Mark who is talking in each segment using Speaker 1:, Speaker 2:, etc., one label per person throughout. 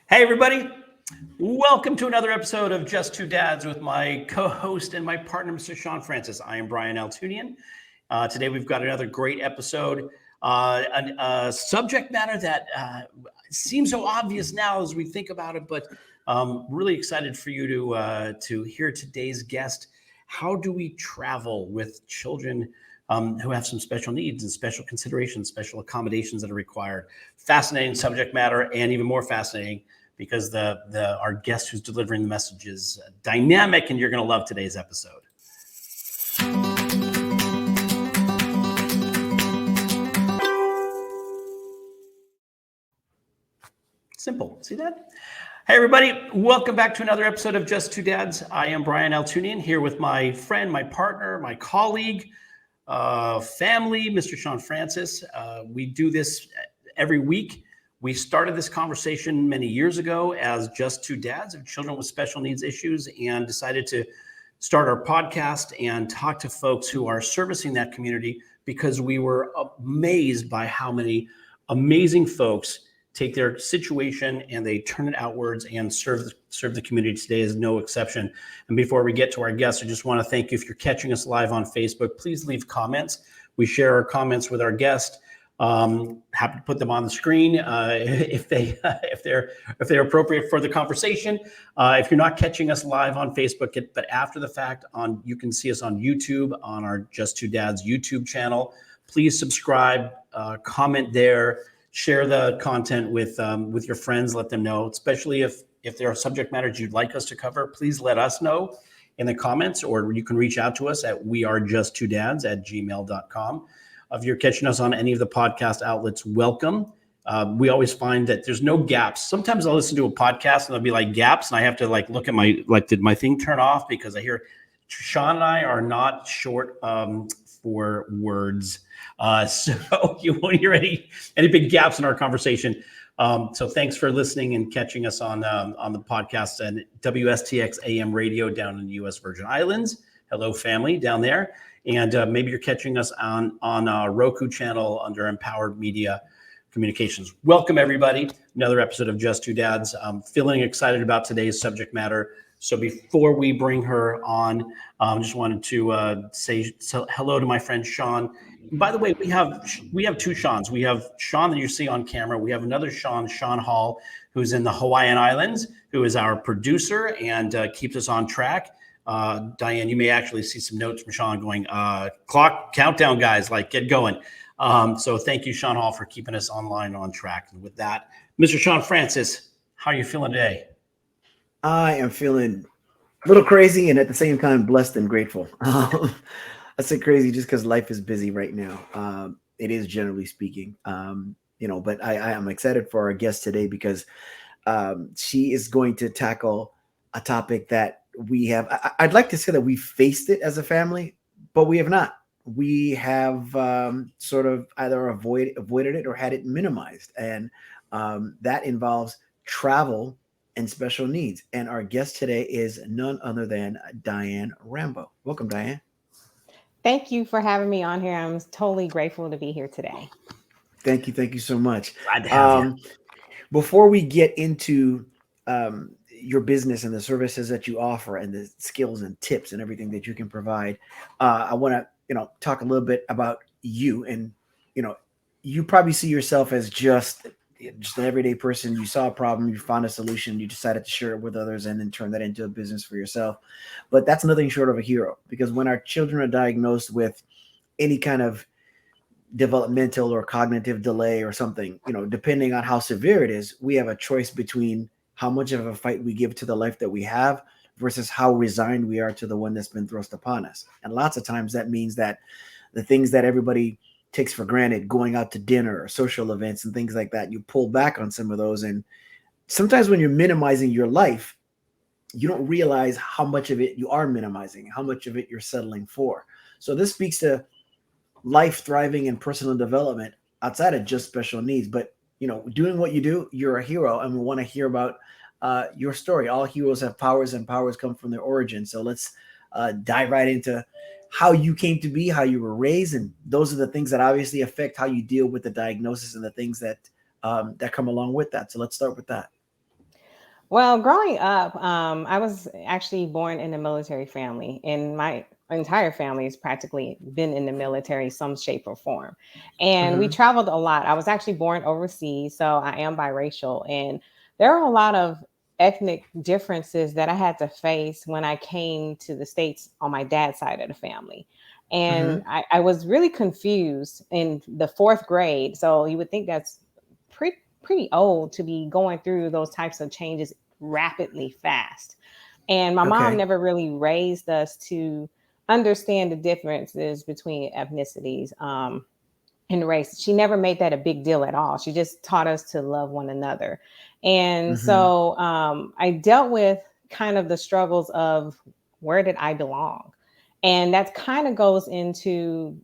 Speaker 1: Hey, everybody. Welcome to another episode of Just Two Dads with my co-host and my partner, Mr. Shawn Francis. I am Brian Altunian. Today, we've got another great episode, a subject matter that seems so obvious now as we think about it, but really excited for you to hear today's guest. How do we travel with children who have some special needs and special considerations, special accommodations that are required? Fascinating subject matter, and even more fascinating because our guest who's delivering the message is dynamic, and you're going to love today's episode. Simple. See that? Hey, everybody. Welcome back to another episode of Just Two Dads. I am Brian Altunian, here with my friend, my partner, my colleague, family, Mr. Shawn Francis. We do this every week. We started this conversation many years ago as Just Two Dads of children with special needs issues, and decided to start our podcast and talk to folks who are servicing that community, because we were amazed by how many amazing folks take their situation and they turn it outwards and serve the community. Today is no exception. And before we get to our guests, I just want to thank you. If you're catching us live on Facebook, please leave comments. We share our comments with our guest. Happy to put them on the screen if they're appropriate for the conversation. If you're not catching us live on Facebook, but after the fact, you can see us on YouTube, on our Just Two Dads YouTube channel. Please subscribe, comment there, share the content with your friends. Let them know, especially if there are subject matters you'd like us to cover. Please let us know in the comments, or you can reach out to us at wearejusttwodads@gmail.com. If you're catching us on any of the podcast outlets, welcome. We always find that there's no gaps. Sometimes I'll listen to a podcast and there'll be like gaps, and I have to look at did my thing turn off? Because I hear Shawn and I are not short for words. So you won't hear any big gaps in our conversation. So thanks for listening and catching us on the podcast and WSTX AM radio down in the U.S. Virgin Islands. Hello, family down there. And maybe you're catching us on our Roku channel under Empowered Media Communications. Welcome, everybody. Another episode of Just Two Dads. I'm feeling excited about today's subject matter. So before we bring her on, just wanted to say hello to my friend Shawn. By the way, we have two Shawns. We have Shawn that you see on camera. We have another Shawn Hall, who's in the Hawaiian Islands, who is our producer and keeps us on track. Diane, you may actually see some notes from Shawn going, clock countdown, guys, get going. So thank you, Shawn Hall, for keeping us online and on track. And with that, Mr. Shawn Francis, how are you feeling today?
Speaker 2: I am feeling a little crazy and at the same time blessed and grateful. I say crazy just because life is busy right now. It is, generally speaking, but I am excited for our guest today because she is going to tackle a topic that we have. I'd like to say that we faced it as a family, but we have not. We have sort of either avoided it or had it minimized. And that involves travel and special needs. And our guest today is none other than Diane Rambo. Welcome, Diane.
Speaker 3: Thank you for having me on here. I'm totally grateful to be here today.
Speaker 2: Thank you so much.
Speaker 1: Glad to have you.
Speaker 2: Before we get into your business and the services that you offer and the skills and tips and everything that you can provide, I want to talk a little bit about you. And you probably see yourself as just an everyday person. You saw a problem, you found a solution, you decided to share it with others, and then turn that into a business for yourself. But that's nothing short of a hero, because when our children are diagnosed with any kind of developmental or cognitive delay or something, depending on how severe it is, we have a choice between how much of a fight we give to the life that we have versus how resigned we are to the one that's been thrust upon us. And lots of times that means that the things that everybody takes for granted, going out to dinner or social events and things like that, you pull back on some of those. And sometimes when you're minimizing your life, you don't realize how much of it you are minimizing, how much of it you're settling for. So this speaks to life thriving and personal development outside of just special needs. But doing what you do, you're a hero, and we want to hear about your story. All heroes have powers, and powers come from their origin. So let's dive right into how you came to be, how you were raised, and those are the things that obviously affect how you deal with the diagnosis and the things that that come along with that. So let's start with that.
Speaker 3: Well, growing up, I was actually born in a military family, and my entire family has practically been in the military, some shape or form. And we
Speaker 2: Hmm.
Speaker 3: traveled a lot. I was actually born overseas, so I am biracial. And there are a lot of ethnic differences that I had to face when I came to the States on my dad's side of the family. And
Speaker 2: Hmm.
Speaker 3: I was really confused in the fourth grade. So you would think that's pretty old to be going through those types of changes rapidly fast. And my mom
Speaker 2: Okay.
Speaker 3: never really raised us to understand the differences between ethnicities and race. She never made that a big deal at all. She just taught us to love one another. And
Speaker 2: Hmm.
Speaker 3: so I dealt with kind of the struggles of where did I belong? And that kind of goes into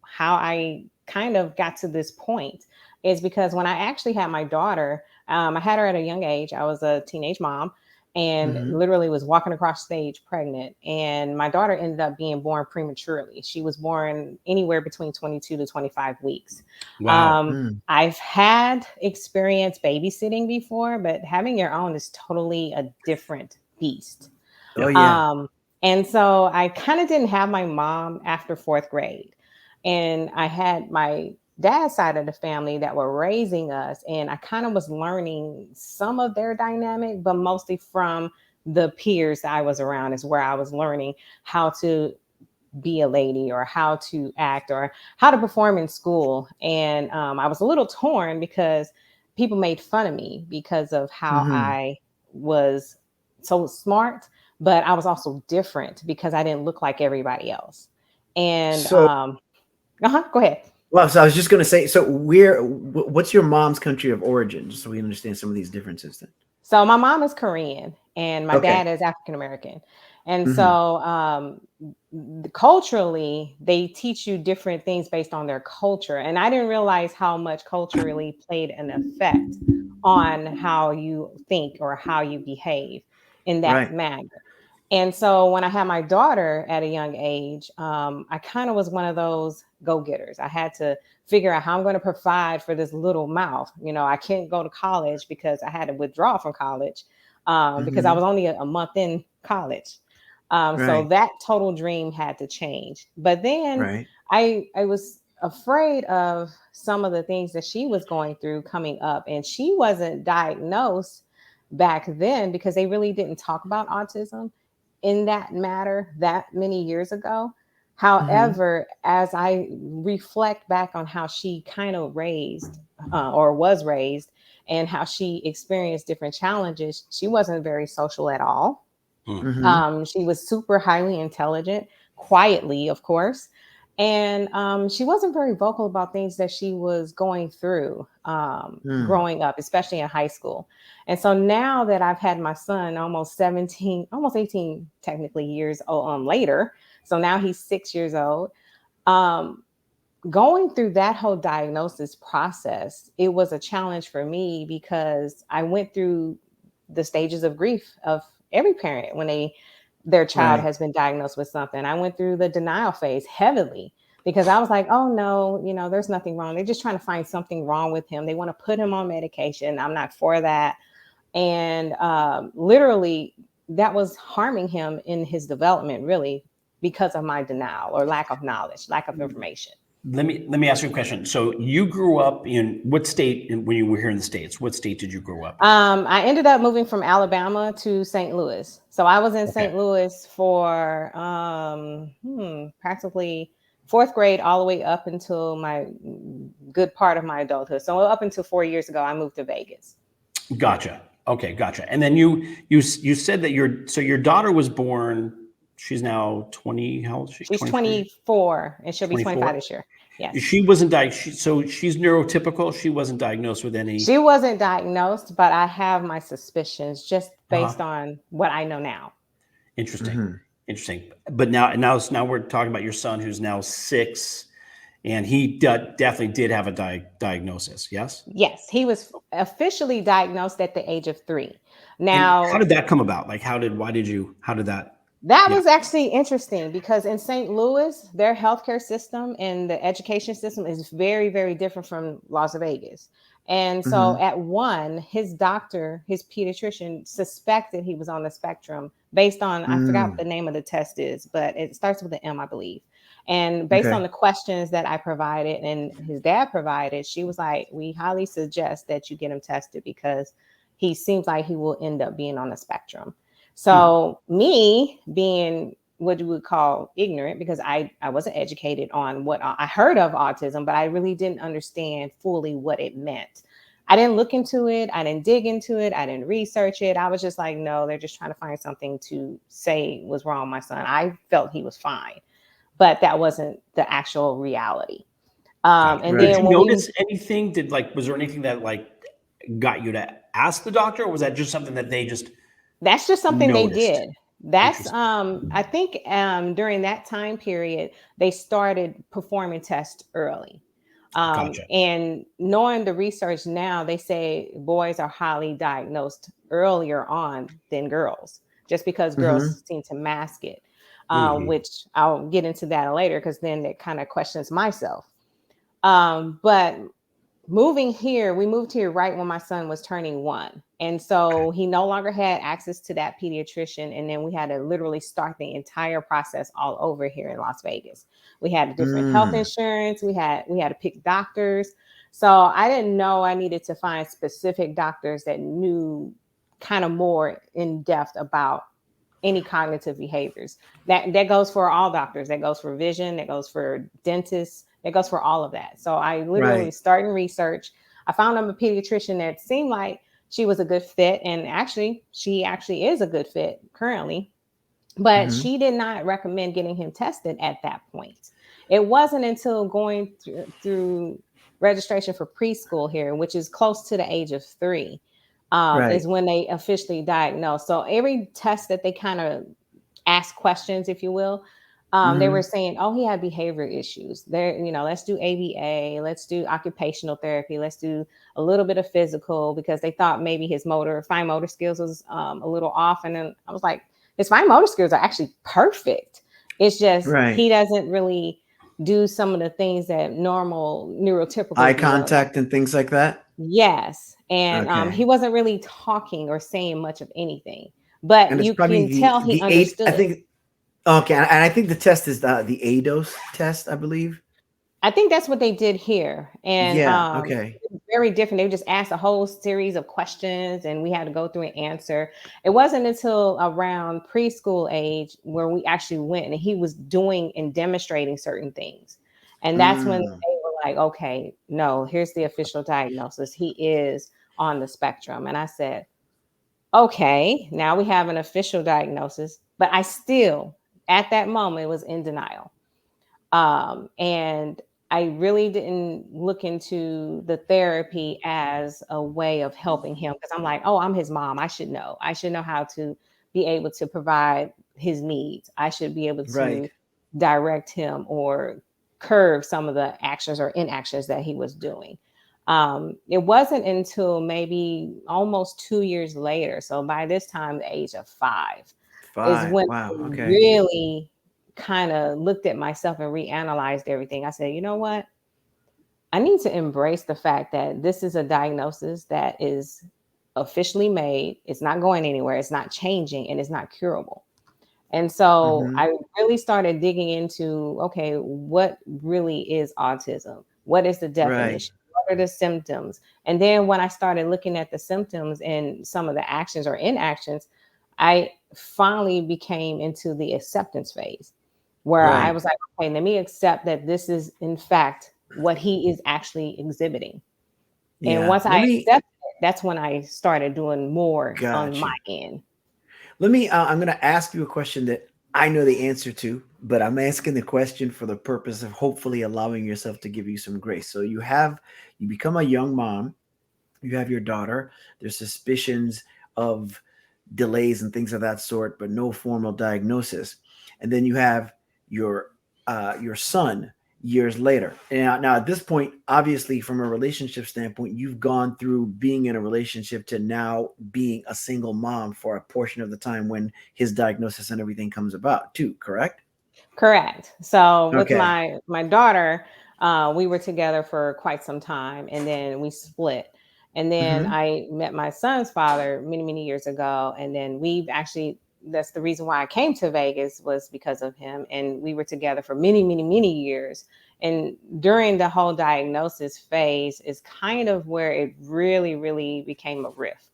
Speaker 3: how I kind of got to this point is because when I actually had my daughter, I had her at a young age. I was a teenage mom and
Speaker 2: Hmm.
Speaker 3: literally was walking across stage pregnant. And my daughter ended up being born prematurely. She was born anywhere between 22 to 25 weeks.
Speaker 1: Wow.
Speaker 3: I've had experience babysitting before, but having your own is totally a different beast.
Speaker 2: Oh
Speaker 1: Yeah.
Speaker 2: yeah.
Speaker 3: And so I kind of didn't have my mom after fourth grade. And I had my dad's side of the family that were raising us. And I kind of was learning some of their dynamic, but mostly from the peers that I was around, is where I was learning how to be a lady or how to act or how to perform in school. And I was a little torn because people made fun of me because of how
Speaker 2: Hmm.
Speaker 3: I was so smart, but I was also different because I didn't look like everybody else. And
Speaker 2: So,
Speaker 3: go ahead.
Speaker 2: well, so I was just going to say, so what's your mom's country of origin, just so we understand some of these differences then?
Speaker 3: So my mom is Korean and my
Speaker 2: Okay.
Speaker 3: dad is African American. And
Speaker 2: Hmm.
Speaker 3: so culturally, they teach you different things based on their culture. And I didn't realize how much culturally played an effect on how you think or how you behave in that
Speaker 2: Right.
Speaker 3: manner. And so when I had my daughter at a young age, I kind of was one of those go-getters. I had to figure out how I'm going to provide for this little mouth. You know, I can't go to college because I had to withdraw from college because I
Speaker 2: Hmm.
Speaker 3: was only a month in college. So
Speaker 2: Right.
Speaker 3: that total dream had to change. But then
Speaker 2: Right.
Speaker 3: I was afraid of some of the things that she was going through coming up, and she wasn't diagnosed back then because they really didn't talk about autism in that matter that many years ago.
Speaker 2: Hmm.
Speaker 3: However, as I reflect back on how she kind of raised or was raised and how she experienced different challenges, she wasn't very social at all.
Speaker 1: Mm.
Speaker 2: Hmm.
Speaker 3: She was super highly intelligent, quietly, of course. And she wasn't very vocal about things that she was going through
Speaker 2: Mm.
Speaker 3: growing up, especially in high school. And so now that I've had my son almost 17, almost 18 technically years later, so now he's 6 years old. Um, Going through that whole diagnosis process, it was a challenge for me because I went through the stages of grief of every parent when their child
Speaker 2: Right.
Speaker 3: has been diagnosed with something. I went through the denial phase heavily because I was like, oh no, there's nothing wrong. They're just trying to find something wrong with him. They want to put him on medication. I'm not for that. And literally, that was harming him in his development, really, because of my denial or lack of knowledge, lack of information.
Speaker 1: Let me ask you a question. So you grew up in what state when you were here in the States? What state did you grow up in?
Speaker 3: I ended up moving from Alabama to St. Louis. So I was in
Speaker 1: Okay.
Speaker 3: St. Louis for practically fourth grade all the way up until my good part of my adulthood. So up until 4 years ago, I moved to Vegas.
Speaker 1: Gotcha. Okay, gotcha. And then you said that your daughter was born, she's now 20, how old is she?
Speaker 3: She's
Speaker 1: 23,
Speaker 3: 24 and she'll be 25
Speaker 1: 24.
Speaker 3: this year. Yes.
Speaker 1: She wasn't so she's neurotypical. She wasn't diagnosed with any.
Speaker 3: She wasn't diagnosed, but I have my suspicions just based
Speaker 1: Uh-huh.
Speaker 3: on what I know now.
Speaker 1: Interesting.
Speaker 2: Hmm.
Speaker 1: Interesting. But now we're talking about your son who's now 6, and he definitely did have a diagnosis. Yes.
Speaker 3: Yes, he was officially diagnosed at the age of 3.
Speaker 1: And how
Speaker 3: Now,
Speaker 1: did that come about? Like, how did that?
Speaker 3: that
Speaker 1: Yeah.
Speaker 3: was actually interesting because in St. Louis, their healthcare system and the education system is very, very different from Las Vegas. And so at 1, his doctor, his pediatrician, suspected he was on the spectrum based on, I forgot what the name of the test is, but it starts with an M, I believe. And based on the questions that I provided and his dad provided, she was like, we highly suggest that you get him tested because he seems like he will end up being on the spectrum. So me being what you would call ignorant, because I wasn't educated on what I heard of autism, but I really didn't understand fully what it meant. I didn't look into it. I didn't dig into it. I didn't research it. I was just like, no, they're just trying to find something to say was wrong with my son. I felt he was fine, but that wasn't the actual reality. And
Speaker 1: Did
Speaker 3: then
Speaker 1: you
Speaker 3: when
Speaker 1: notice anything? Was there anything that got you to ask the doctor, or was that just something that they just
Speaker 3: that's just something they
Speaker 1: noticed?
Speaker 3: did. That's I think during that time period, they started performing tests early.
Speaker 1: Gotcha.
Speaker 3: And knowing the research now, they say boys are highly diagnosed earlier on than girls, just because girls seem to mask it, which I'll get into that later, because then it kind of questions myself. But we moved here right when my son was turning 1. And so he no longer had access to that pediatrician. And then we had to literally start the entire process all over here in Las Vegas. We had different health insurance. We had to pick doctors. So I didn't know I needed to find specific doctors that knew kind of more in depth about any cognitive behaviors. That goes for all doctors. That goes for vision. That goes for dentists. It goes for all of that. So I literally started research. I found a pediatrician that seemed like she was a good fit. And she actually is a good fit currently. But she did not recommend getting him tested at that point. It wasn't until going through registration for preschool here, which is close to the age of 3, is when they officially diagnosed. So every test that they kind of ask questions, if you will, they were saying, oh, he had behavior issues there. Let's do ABA, let's do occupational therapy, let's do a little bit of physical, because they thought maybe his fine motor skills was a little off. And then I was like, his fine motor skills are actually perfect. It's just he doesn't really do some of the things that normal neurotypical
Speaker 2: eye contact and things like that.
Speaker 3: Yes. And he wasn't really talking or saying much of anything, but you can tell he understood.
Speaker 2: I think. Okay, and I think the test is the ADOS test, I believe.
Speaker 3: I think that's what they did here. And very different. They just asked a whole series of questions and we had to go through and answer. It wasn't until around preschool age where we actually went and he was doing and demonstrating certain things. And that's when they were like, okay, no, here's the official diagnosis. He is on the spectrum. And I said, okay, now we have an official diagnosis, but I still, at that moment, was in denial. And I really didn't look into the therapy as a way of helping him, because I'm like, oh, I'm his mom. I should know. I should know how to be able to provide his needs. I should be able to direct him or curb some of the actions or inactions that he was doing. It wasn't until maybe almost 2 years later. So by this time, the age of 5 is when I really kind of looked at myself and reanalyzed everything. I said, you know what? I need to embrace the fact that this is a diagnosis that is officially made. It's not going anywhere. It's not changing, and it's not curable. And so I really started digging into, okay, what really is autism? What is the definition? What are the symptoms? And then when I started looking at the symptoms and some of the actions or inactions, I finally became into the acceptance phase, where I was like, okay, let me accept that this is in fact what he is actually exhibiting. And once I accepted it, that's when I started doing more on my end.
Speaker 2: I'm going to ask you a question that I know the answer to, but I'm asking the question for the purpose of hopefully allowing yourself to give you some grace. So you become a young mom, you have your daughter, there's suspicions of delays and things of that sort, but no formal diagnosis. And then you have your son years later. And now at this point, obviously from a relationship standpoint, you've gone through being in a relationship to now being a single mom for a portion of the time when his diagnosis and everything comes about too, correct?
Speaker 3: Correct. So with my daughter, We were together for quite some time, and then we split. And then
Speaker 2: Mm-hmm.
Speaker 3: I met my son's father many, many years ago. And then that's the reason why I came to Vegas, was because of him. And we were together for many, many, many years. And during the whole diagnosis phase is kind of where it really, really became a rift.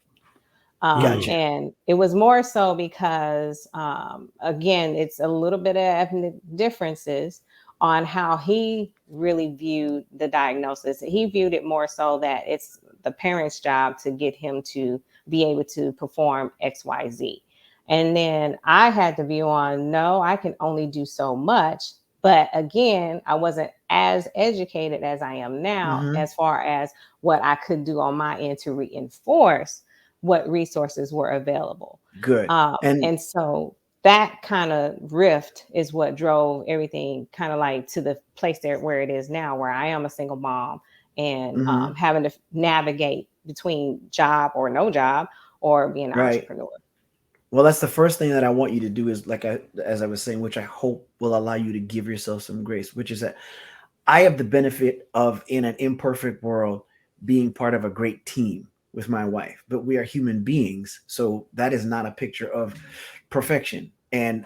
Speaker 2: Gotcha.
Speaker 3: And it was more so because, again, it's a little bit of ethnic differences on how he really viewed the diagnosis. He viewed it more so that it's the parent's job to get him to be able to perform XYZ. And then I had the view on, no, I can only do so much. But again, I wasn't as educated as I am now
Speaker 2: Mm-hmm.
Speaker 3: as far as what I could do on my end to reinforce what resources were available.
Speaker 2: Good. And
Speaker 3: And so that kind of rift is what drove everything kind of like to the place there where it is now, where I am a single mom and
Speaker 2: mm-hmm.
Speaker 3: having to navigate between job or no job or being an
Speaker 2: Right.
Speaker 3: entrepreneur.
Speaker 2: Well, that's the first thing that I want you to do is as I was saying, which I hope will allow you to give yourself some grace, which is that I have the benefit of, in an imperfect world, being part of a great team with my wife, but we are human beings. So that is not a picture of perfection. And,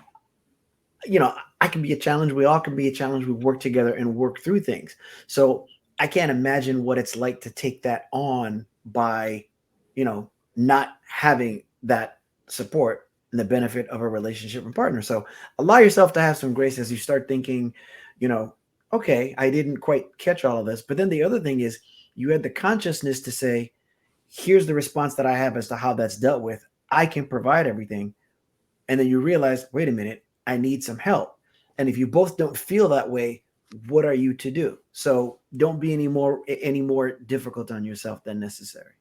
Speaker 2: I can be a challenge. We all can be a challenge. We work together and work through things. So I can't imagine what it's like to take that on by, not having that support and the benefit of a relationship and partner. So allow yourself to have some grace as you start thinking, okay, I didn't quite catch all of this. But then the other thing is you had the consciousness to say, here's the response that I have as to how that's dealt with. I can provide everything. And then you realize, wait a minute, I need some help. And if you both don't feel that way, what are you to do? So don't be any more difficult on yourself than necessary.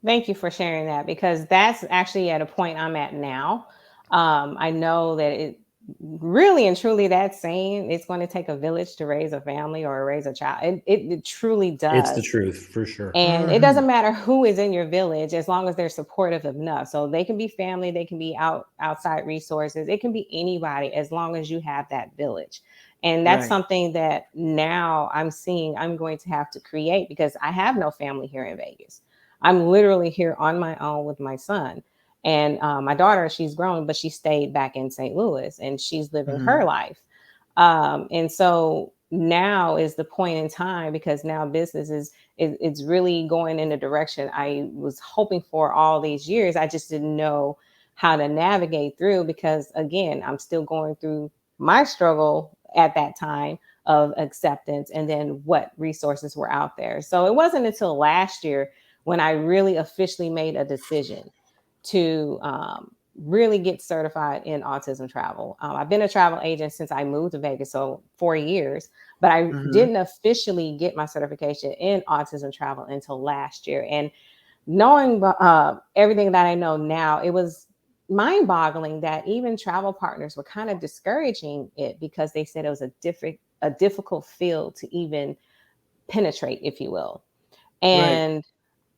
Speaker 3: Thank you for sharing that, because that's actually at a point I'm at now. I know that it really and truly, that saying, it's going to take a village to raise a family or raise a child. It truly
Speaker 1: It's the
Speaker 3: does.
Speaker 1: truth for sure.
Speaker 3: And it
Speaker 2: Mm-hmm.
Speaker 3: doesn't matter who is in your village, as long as they're supportive enough. So they can be family, they can be outside resources, it can be anybody, as long as you have that village. And that's
Speaker 2: Right.
Speaker 3: something that now I'm seeing I'm going to have to create, because I have no family here in Vegas. I'm literally here on my own with my son. And my daughter, she's grown, but she stayed back in St. Louis and she's living
Speaker 2: Mm-hmm.
Speaker 3: her life. And so now is the point in time, because now business it's really going in the direction I was hoping for all these years. I just didn't know how to navigate through, because again, I'm still going through my struggle at that time of acceptance and then what resources were out there. So it wasn't until last year when I really officially made a decision to really get certified in autism travel. I've been a travel agent since I moved to Vegas, so 4 years, but I
Speaker 2: Mm-hmm.
Speaker 3: didn't officially get my certification in autism travel until last year. And knowing everything that I know now, it was mind boggling that even travel partners were kind of discouraging it, because they said it was a difficult field to even penetrate, if you will.
Speaker 2: Right.
Speaker 3: And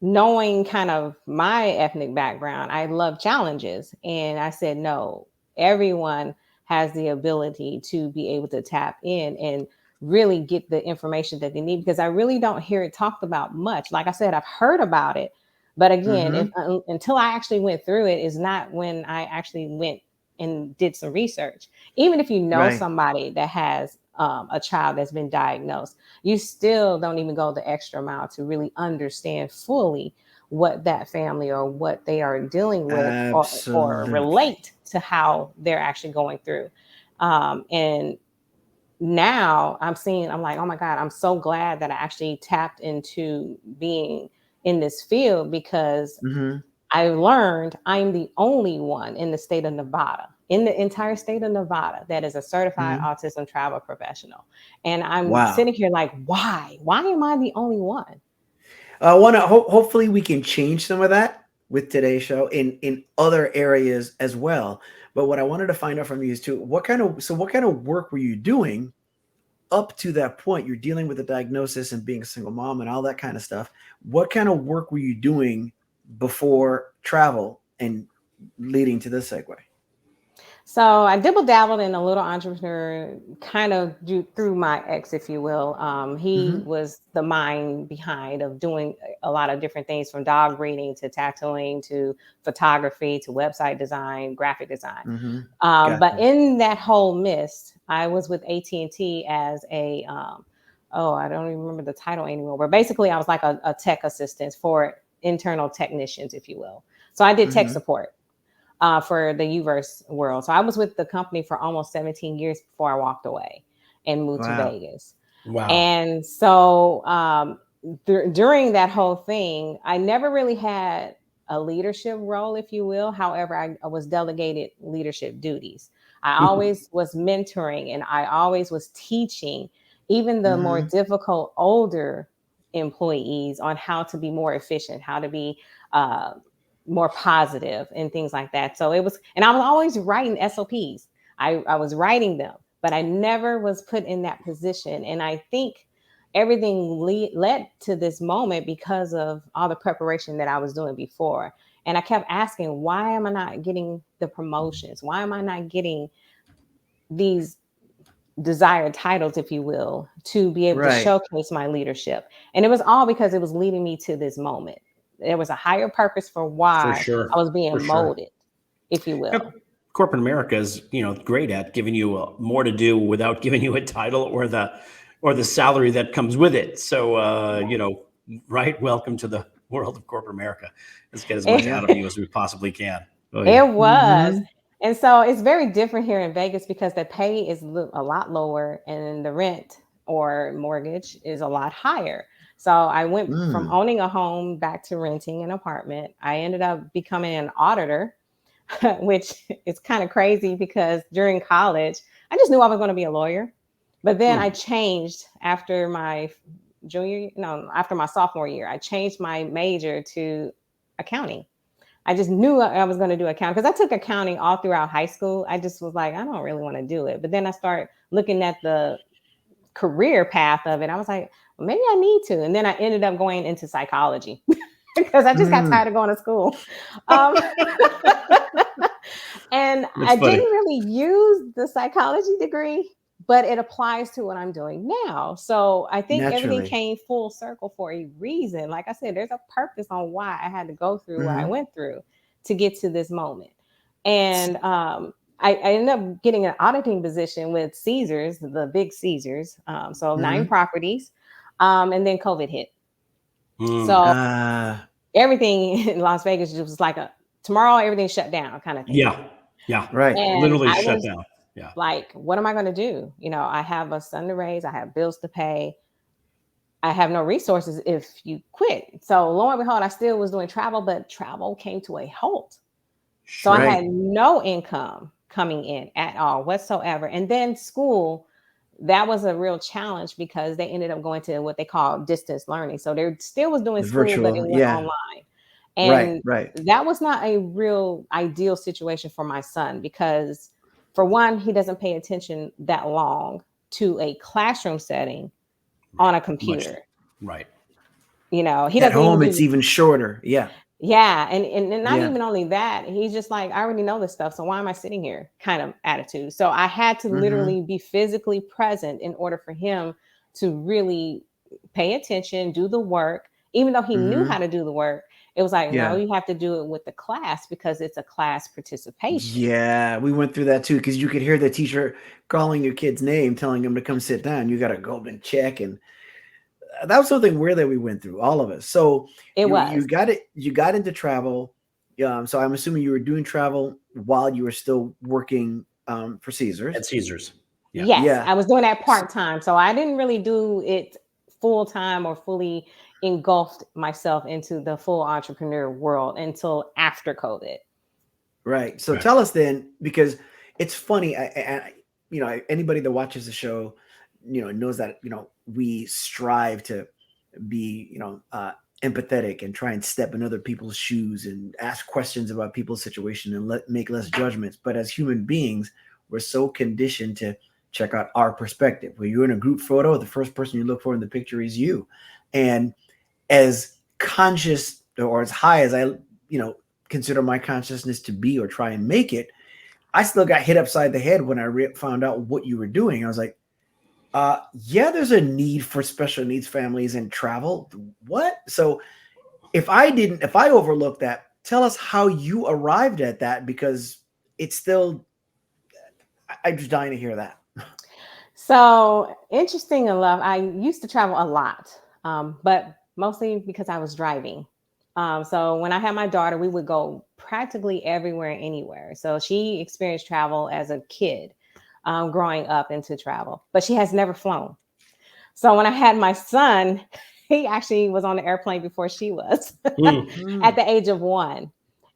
Speaker 3: knowing kind of my ethnic background, I love challenges. And I said, no, everyone has the ability to be able to tap in and really get the information that they need, because I really don't hear it talked about much. Like I said, I've heard about it. But again, if
Speaker 2: Mm-hmm.
Speaker 3: until I actually went through it is not when I actually went and did some research. Even if you know
Speaker 2: Right.
Speaker 3: somebody that has a child that's been diagnosed, you still don't even go the extra mile to really understand fully what that family or what they are dealing with, or
Speaker 2: Absolutely.
Speaker 3: relate to how they're actually going through. And now I'm like, oh my God, I'm so glad that I actually tapped into being in this field, because
Speaker 2: Mm-hmm.
Speaker 3: I learned I'm the only one in the state of Nevada, in the entire state of Nevada, that is a certified
Speaker 2: Mm-hmm.
Speaker 3: autism travel professional. And I'm
Speaker 2: Wow.
Speaker 3: sitting here like, why? Why am I the only one?
Speaker 2: I want to hopefully we can change some of that with today's show in other areas as well. But what I wanted to find out from you is too, what kind of work were you doing up to that point? You're dealing with a diagnosis and being a single mom and all that kind of stuff. What kind of work were you doing before travel and leading to this segue?
Speaker 3: So I dibble dabbled in a little entrepreneur kind of through my ex, if you will. He
Speaker 2: Mhm.
Speaker 3: was the mind behind of doing a lot of different things, from dog breeding to tattooing to photography to website design, graphic design.
Speaker 2: Mhm.
Speaker 3: But
Speaker 2: Gotcha.
Speaker 3: in that whole mist, I was with AT&T as a oh, I don't even remember the title anymore. But basically, I was like a tech assistant for internal technicians, if you will. So I did tech
Speaker 2: Mhm.
Speaker 3: support for the Uverse world. So I was with the company for almost 17 years before I walked away and moved to
Speaker 2: Wow.
Speaker 3: Vegas.
Speaker 1: Wow.
Speaker 3: And so during that whole thing, I never really had a leadership role, if you will. However, I was delegated leadership duties. I always was mentoring and I always was teaching even the more
Speaker 2: Mhm.
Speaker 3: difficult older employees on how to be more efficient, how to be uh, more positive and things like that. So it was, and I was always writing SOPs. I was writing them, but I never was put in that position. And I think everything led to this moment because of all the preparation that I was doing before. And I kept asking, why am I not getting the promotions? Why am I not getting these desired titles, if you will, to be able to
Speaker 2: Right.
Speaker 3: showcase my leadership? And it was all because it was leading me to this moment. There was a higher purpose for
Speaker 1: For
Speaker 3: why
Speaker 1: sure.
Speaker 3: I was being
Speaker 1: For sure.
Speaker 3: molded, if you
Speaker 1: Yep.
Speaker 3: will.
Speaker 1: Corporate America is, great at giving you more to do without giving you a title or the salary that comes with it. So, right. Welcome to the world of corporate America. Let's get as much
Speaker 2: Yeah.
Speaker 1: out of you as we possibly can. Oh yeah.
Speaker 3: It was.
Speaker 2: Mhm.
Speaker 3: And so it's very different here in Vegas because the pay is a lot lower and the rent or mortgage is a lot higher. So I went from
Speaker 2: Mm.
Speaker 3: owning a home back to renting an apartment. I ended up becoming an auditor, which is kind of crazy because during college, I just knew I was going to be a lawyer. But then I
Speaker 1: Hmm.
Speaker 3: changed after my after my sophomore year. I changed my major to accounting. I just knew I was going to do accounting because I took accounting all throughout high school. I just was like, I don't really want to do it. But then I start looking at the career path of it. I was like, well, maybe I need to. And then I ended up going into psychology because I just got
Speaker 2: Mm.
Speaker 3: tired of going to school. Um, and
Speaker 1: That's
Speaker 3: I
Speaker 1: funny.
Speaker 3: didn't really use the psychology degree, but it applies to what I'm doing now. So I think everything
Speaker 2: Naturally.
Speaker 3: came full circle for a reason. Like I said, there's a purpose on why I had to go through what I
Speaker 2: Mhm.
Speaker 3: went through to get to this moment. And
Speaker 2: S
Speaker 3: I ended up getting an auditing position with Caesars, the big Caesars. So 9 properties. And then COVID hit.
Speaker 1: Mm.
Speaker 3: So
Speaker 2: Ah,
Speaker 3: everything in Las Vegas just was like a tomorrow, everything shut down kind of thing.
Speaker 1: Yeah. Yeah.
Speaker 2: right.
Speaker 3: And
Speaker 1: Literally
Speaker 3: I
Speaker 1: shut
Speaker 3: was
Speaker 1: down. Yeah.
Speaker 3: like, what am I going to do? I have a son to raise, I have bills to pay. I have no resources if you quit. So lo and behold, I still was doing travel, but travel came to a halt. So I
Speaker 1: Sure.
Speaker 3: had
Speaker 2: Right.
Speaker 3: no income coming in at all whatsoever. And then school, that was a real challenge because they ended up going to what they call distance learning. So they still was doing
Speaker 2: The
Speaker 3: school, but it
Speaker 2: virtual.
Speaker 3: went
Speaker 2: Yeah.
Speaker 3: online.
Speaker 2: Right.
Speaker 3: And
Speaker 2: Right.
Speaker 3: that was not a real ideal situation for my son because, for one, he doesn't pay attention that long to a classroom setting on
Speaker 1: Right.
Speaker 3: a
Speaker 1: Much.
Speaker 3: computer.
Speaker 1: Right.
Speaker 3: He
Speaker 2: At
Speaker 3: doesn't even
Speaker 2: home, it's
Speaker 3: do,
Speaker 2: even shorter. Yeah.
Speaker 3: yeah. And not
Speaker 2: Yeah.
Speaker 3: even only that, he's just like, I already know this stuff. So why am I sitting here kind of attitude? So I had to
Speaker 2: Mhm.
Speaker 3: literally be physically present in order for him to really pay attention, do the work. Even though he knew how
Speaker 2: Mhm.
Speaker 3: to do the work, it was like, no,
Speaker 2: Yeah.
Speaker 3: you have to do it with the class because it's a class participation.
Speaker 2: Yeah, we went through that too because you could hear the teacher calling your kid's name, telling him to come sit down. You got to go up and check, and that was something weird that we went through, all of us. So
Speaker 3: It
Speaker 2: you
Speaker 3: was.
Speaker 2: got it. You got into travel. So I'm assuming you were doing travel while you were still working for Caesars.
Speaker 1: At Caesars. Yeah.
Speaker 3: Yes,
Speaker 2: Yeah.
Speaker 3: I was doing that
Speaker 2: S-
Speaker 3: part time. So I didn't really do it full time or fully engulfed myself into the full entrepreneur world until after COVID.
Speaker 2: Right. So
Speaker 1: Okay.
Speaker 2: tell us then, because it's funny. Anybody that watches the show, knows that we strive to be empathetic and try and step in other people's shoes and ask questions about people's situation and make less judgments. But as human beings, we're so conditioned to check out our perspective. When you're in a group photo, the first person you look for in the picture is you. And as conscious or as high as I consider my consciousness to be or try and make it, I still got hit upside the head when I found out what you were doing. I was like, yeah, there's a need for special needs families in travel. What? So if I overlooked that, tell us how you arrived at that, because it's still, I'm just dying to hear that.
Speaker 3: So interesting enough, I used to travel a lot, but mostly because I was driving. So when I had my daughter, we would go practically everywhere and anywhere. So she experienced travel as a kid, growing up into travel, but she has never flown. So when I had my son, he actually was on the airplane before she was at the age of 1.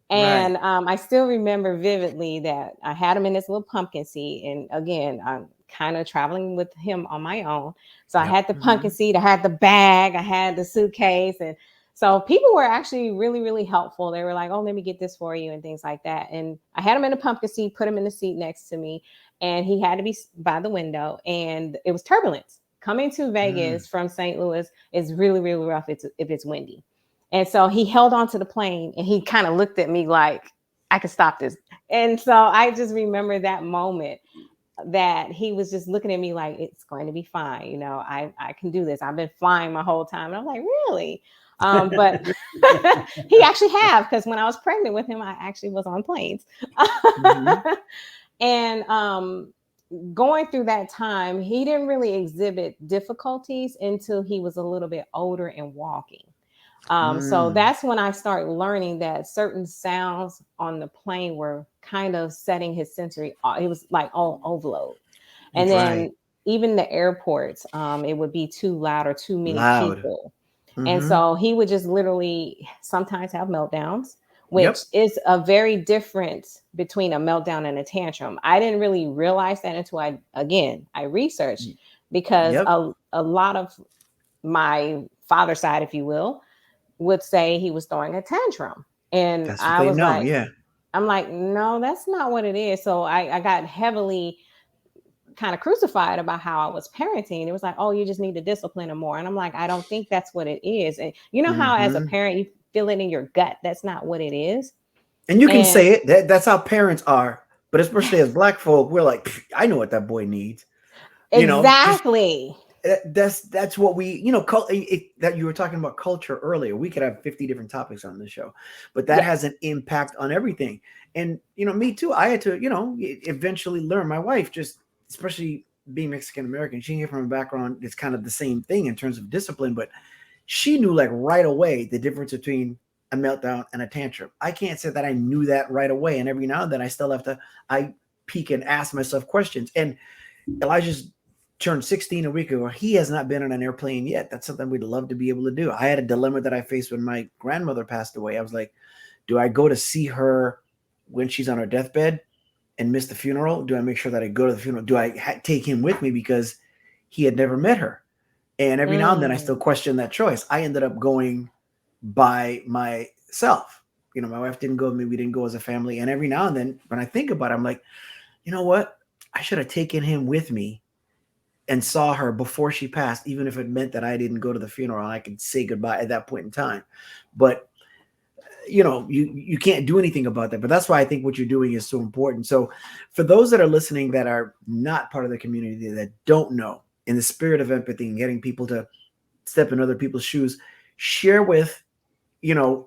Speaker 3: And I still remember vividly that I had him in this little pumpkin seat. And again, I'm kind of traveling with him on my own. So I had the pumpkin seat, I had the bag, I had the suitcase. And so people were actually really, really helpful. They were like, oh, let me get this for you and things like that. And I had him in the pumpkin seat, put him in the seat next to me. And he had to be by the window. And it was turbulence. Coming to Vegas from St. Louis is really, really rough if it's windy. And so he held on to the plane and he kind of looked at me like, I could stop this. And so I just remember that moment that he was just looking at me like, it's going to be fine. You know, I can do this. I've been flying my whole time. And I'm like, really? But he actually have, because when I was pregnant with him, I actually was on planes. And going through that time, he didn't really exhibit difficulties until he was a little bit older and walking. So that's when I started learning that certain sounds on the plane were kind of setting his sensory. It was like on overload. And then even the airports, it would be too loud or too many people. And so he would just literally sometimes have meltdowns, which is a very difference between a meltdown and a tantrum. I didn't really realize that until I researched, because a lot of my father's side, if you will, would say he was throwing a tantrum. And I was like, I'm like, no, that's not what it is. So I got heavily kind of crucified about how I was parenting. It was like, oh, you just need to discipline him more. And I'm like, I don't think that's what it is. And you know how as a parent, you feel it in your gut. That's not what it is.
Speaker 2: And you can say it. That's how parents are. But especially as Black folk, we're like, I know what that boy needs.
Speaker 3: Exactly.
Speaker 2: That's what we, that you were talking about culture earlier. We could have 50 different topics on this show, but that has an impact on everything. And, me too. I had to, eventually learn. My wife, just especially being Mexican American, she came from a background that's kind of the same thing in terms of discipline, but she knew like right away the difference between a meltdown and a tantrum. I can't say that I knew that right away. And every now and then I still have to, I peek and ask myself questions. And Elijah's turned 16 a week ago. He has not been on an airplane yet. That's something we'd love to be able to do. I had a dilemma that I faced when my grandmother passed away. I was like, do I go to see her when she's on her deathbed and miss the funeral? Do I make sure that I go to the funeral? Do I take him with me because he had never met her? And every now and then I still question that choice. I ended up going by myself. My wife didn't go with me. We didn't go as a family. And every now and then when I think about it, I'm like, you know what? I should have taken him with me and saw her before she passed, even if it meant that I didn't go to the funeral and I could say goodbye at that point in time. But you can't do anything about that. But that's why I think what you're doing is so important. So for those that are listening that are not part of the community, that don't know, in the spirit of empathy and getting people to step in other people's shoes, share with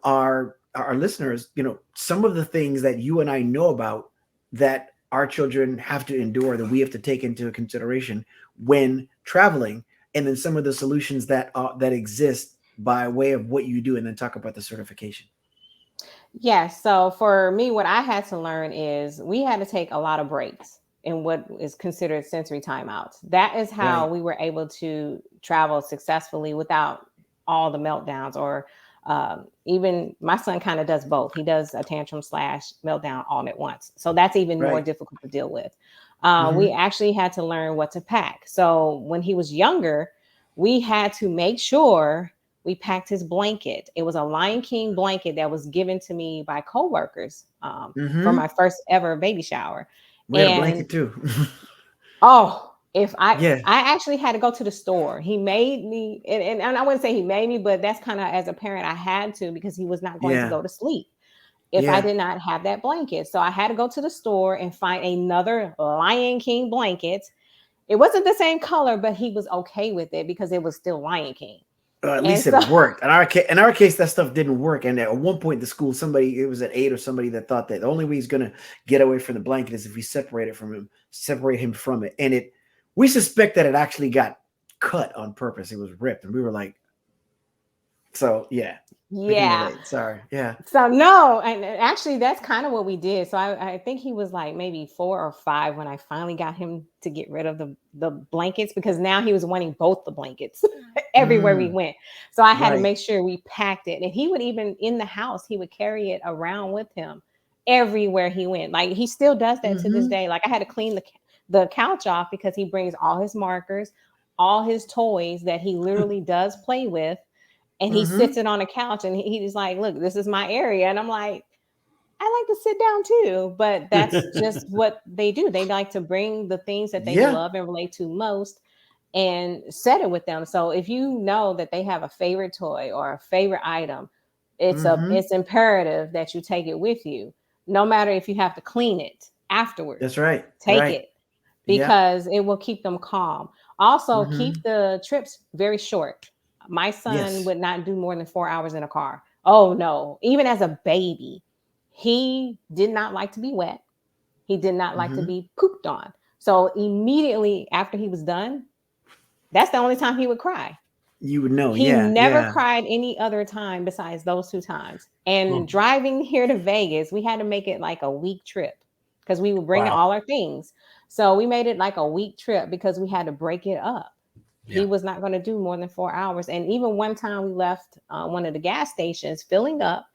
Speaker 2: our listeners, some of the things that you and I know about that our children have to endure, that we have to take into consideration when traveling, and then some of the solutions that exist by way of what you do, and then talk about the certification.
Speaker 3: Yeah. So for me, what I had to learn is we had to take a lot of breaks in what is considered sensory timeouts. That is how we were able to travel successfully without all the meltdowns, or even my son kind of does both. He does a tantrum / meltdown all at once. So that's even more difficult to deal with. We actually had to learn what to pack. So when he was younger, we had to make sure we packed his blanket. It was a Lion King blanket that was given to me by coworkers for my first ever baby shower.
Speaker 2: We had a blanket too.
Speaker 3: I actually had to go to the store. He made me, and I wouldn't say he made me, but that's kind of, as a parent, I had to, because he was not going to go to sleep. if I did not have that blanket. So I had to go to the store and find another Lion King blanket. It wasn't the same color, but he was okay with it because it was still Lion King.
Speaker 2: At least it worked. In our case, that stuff didn't work. And at one point in the school, it was at 8 or somebody that thought that the only way he's going to get away from the blanket is if we separate him from it. And we suspect that it actually got cut on purpose. It was ripped. And we were like, so yeah. Sorry. Yeah.
Speaker 3: So no, and actually that's kind of what we did. So I think he was like maybe 4 or 5 when I finally got him to get rid of the blankets, because now he was wanting both the blankets everywhere we went. So I had to make sure we packed it. And he would, even in the house, he would carry it around with him everywhere he went. Like he still does that to this day. Like I had to clean the couch off because he brings all his markers, all his toys that he literally does play with. And he sits it on a couch and he's like, look, this is my area. And I'm like, I like to sit down too. But that's just what they do. They like to bring the things that they love and relate to most and set it with them. So if you know that they have a favorite toy or a favorite item, it's imperative that you take it with you, no matter if you have to clean it afterwards.
Speaker 2: That's right.
Speaker 3: Take it, because it will keep them calm. Also, keep the trips very short. My son would not do more than 4 hours in a car. Oh no. Even as a baby, he did not like to be wet. He did not like to be pooped on. So immediately after he was done, that's the only time he would cry.
Speaker 2: You would know.
Speaker 3: He never cried any other time besides those 2 times. And driving here to Vegas, we had to make it like a week trip because we would bring all our things. So we made it like a week trip because we had to break it up. He was not going to do more than 4 hours. And even one time we left one of the gas stations, filling up,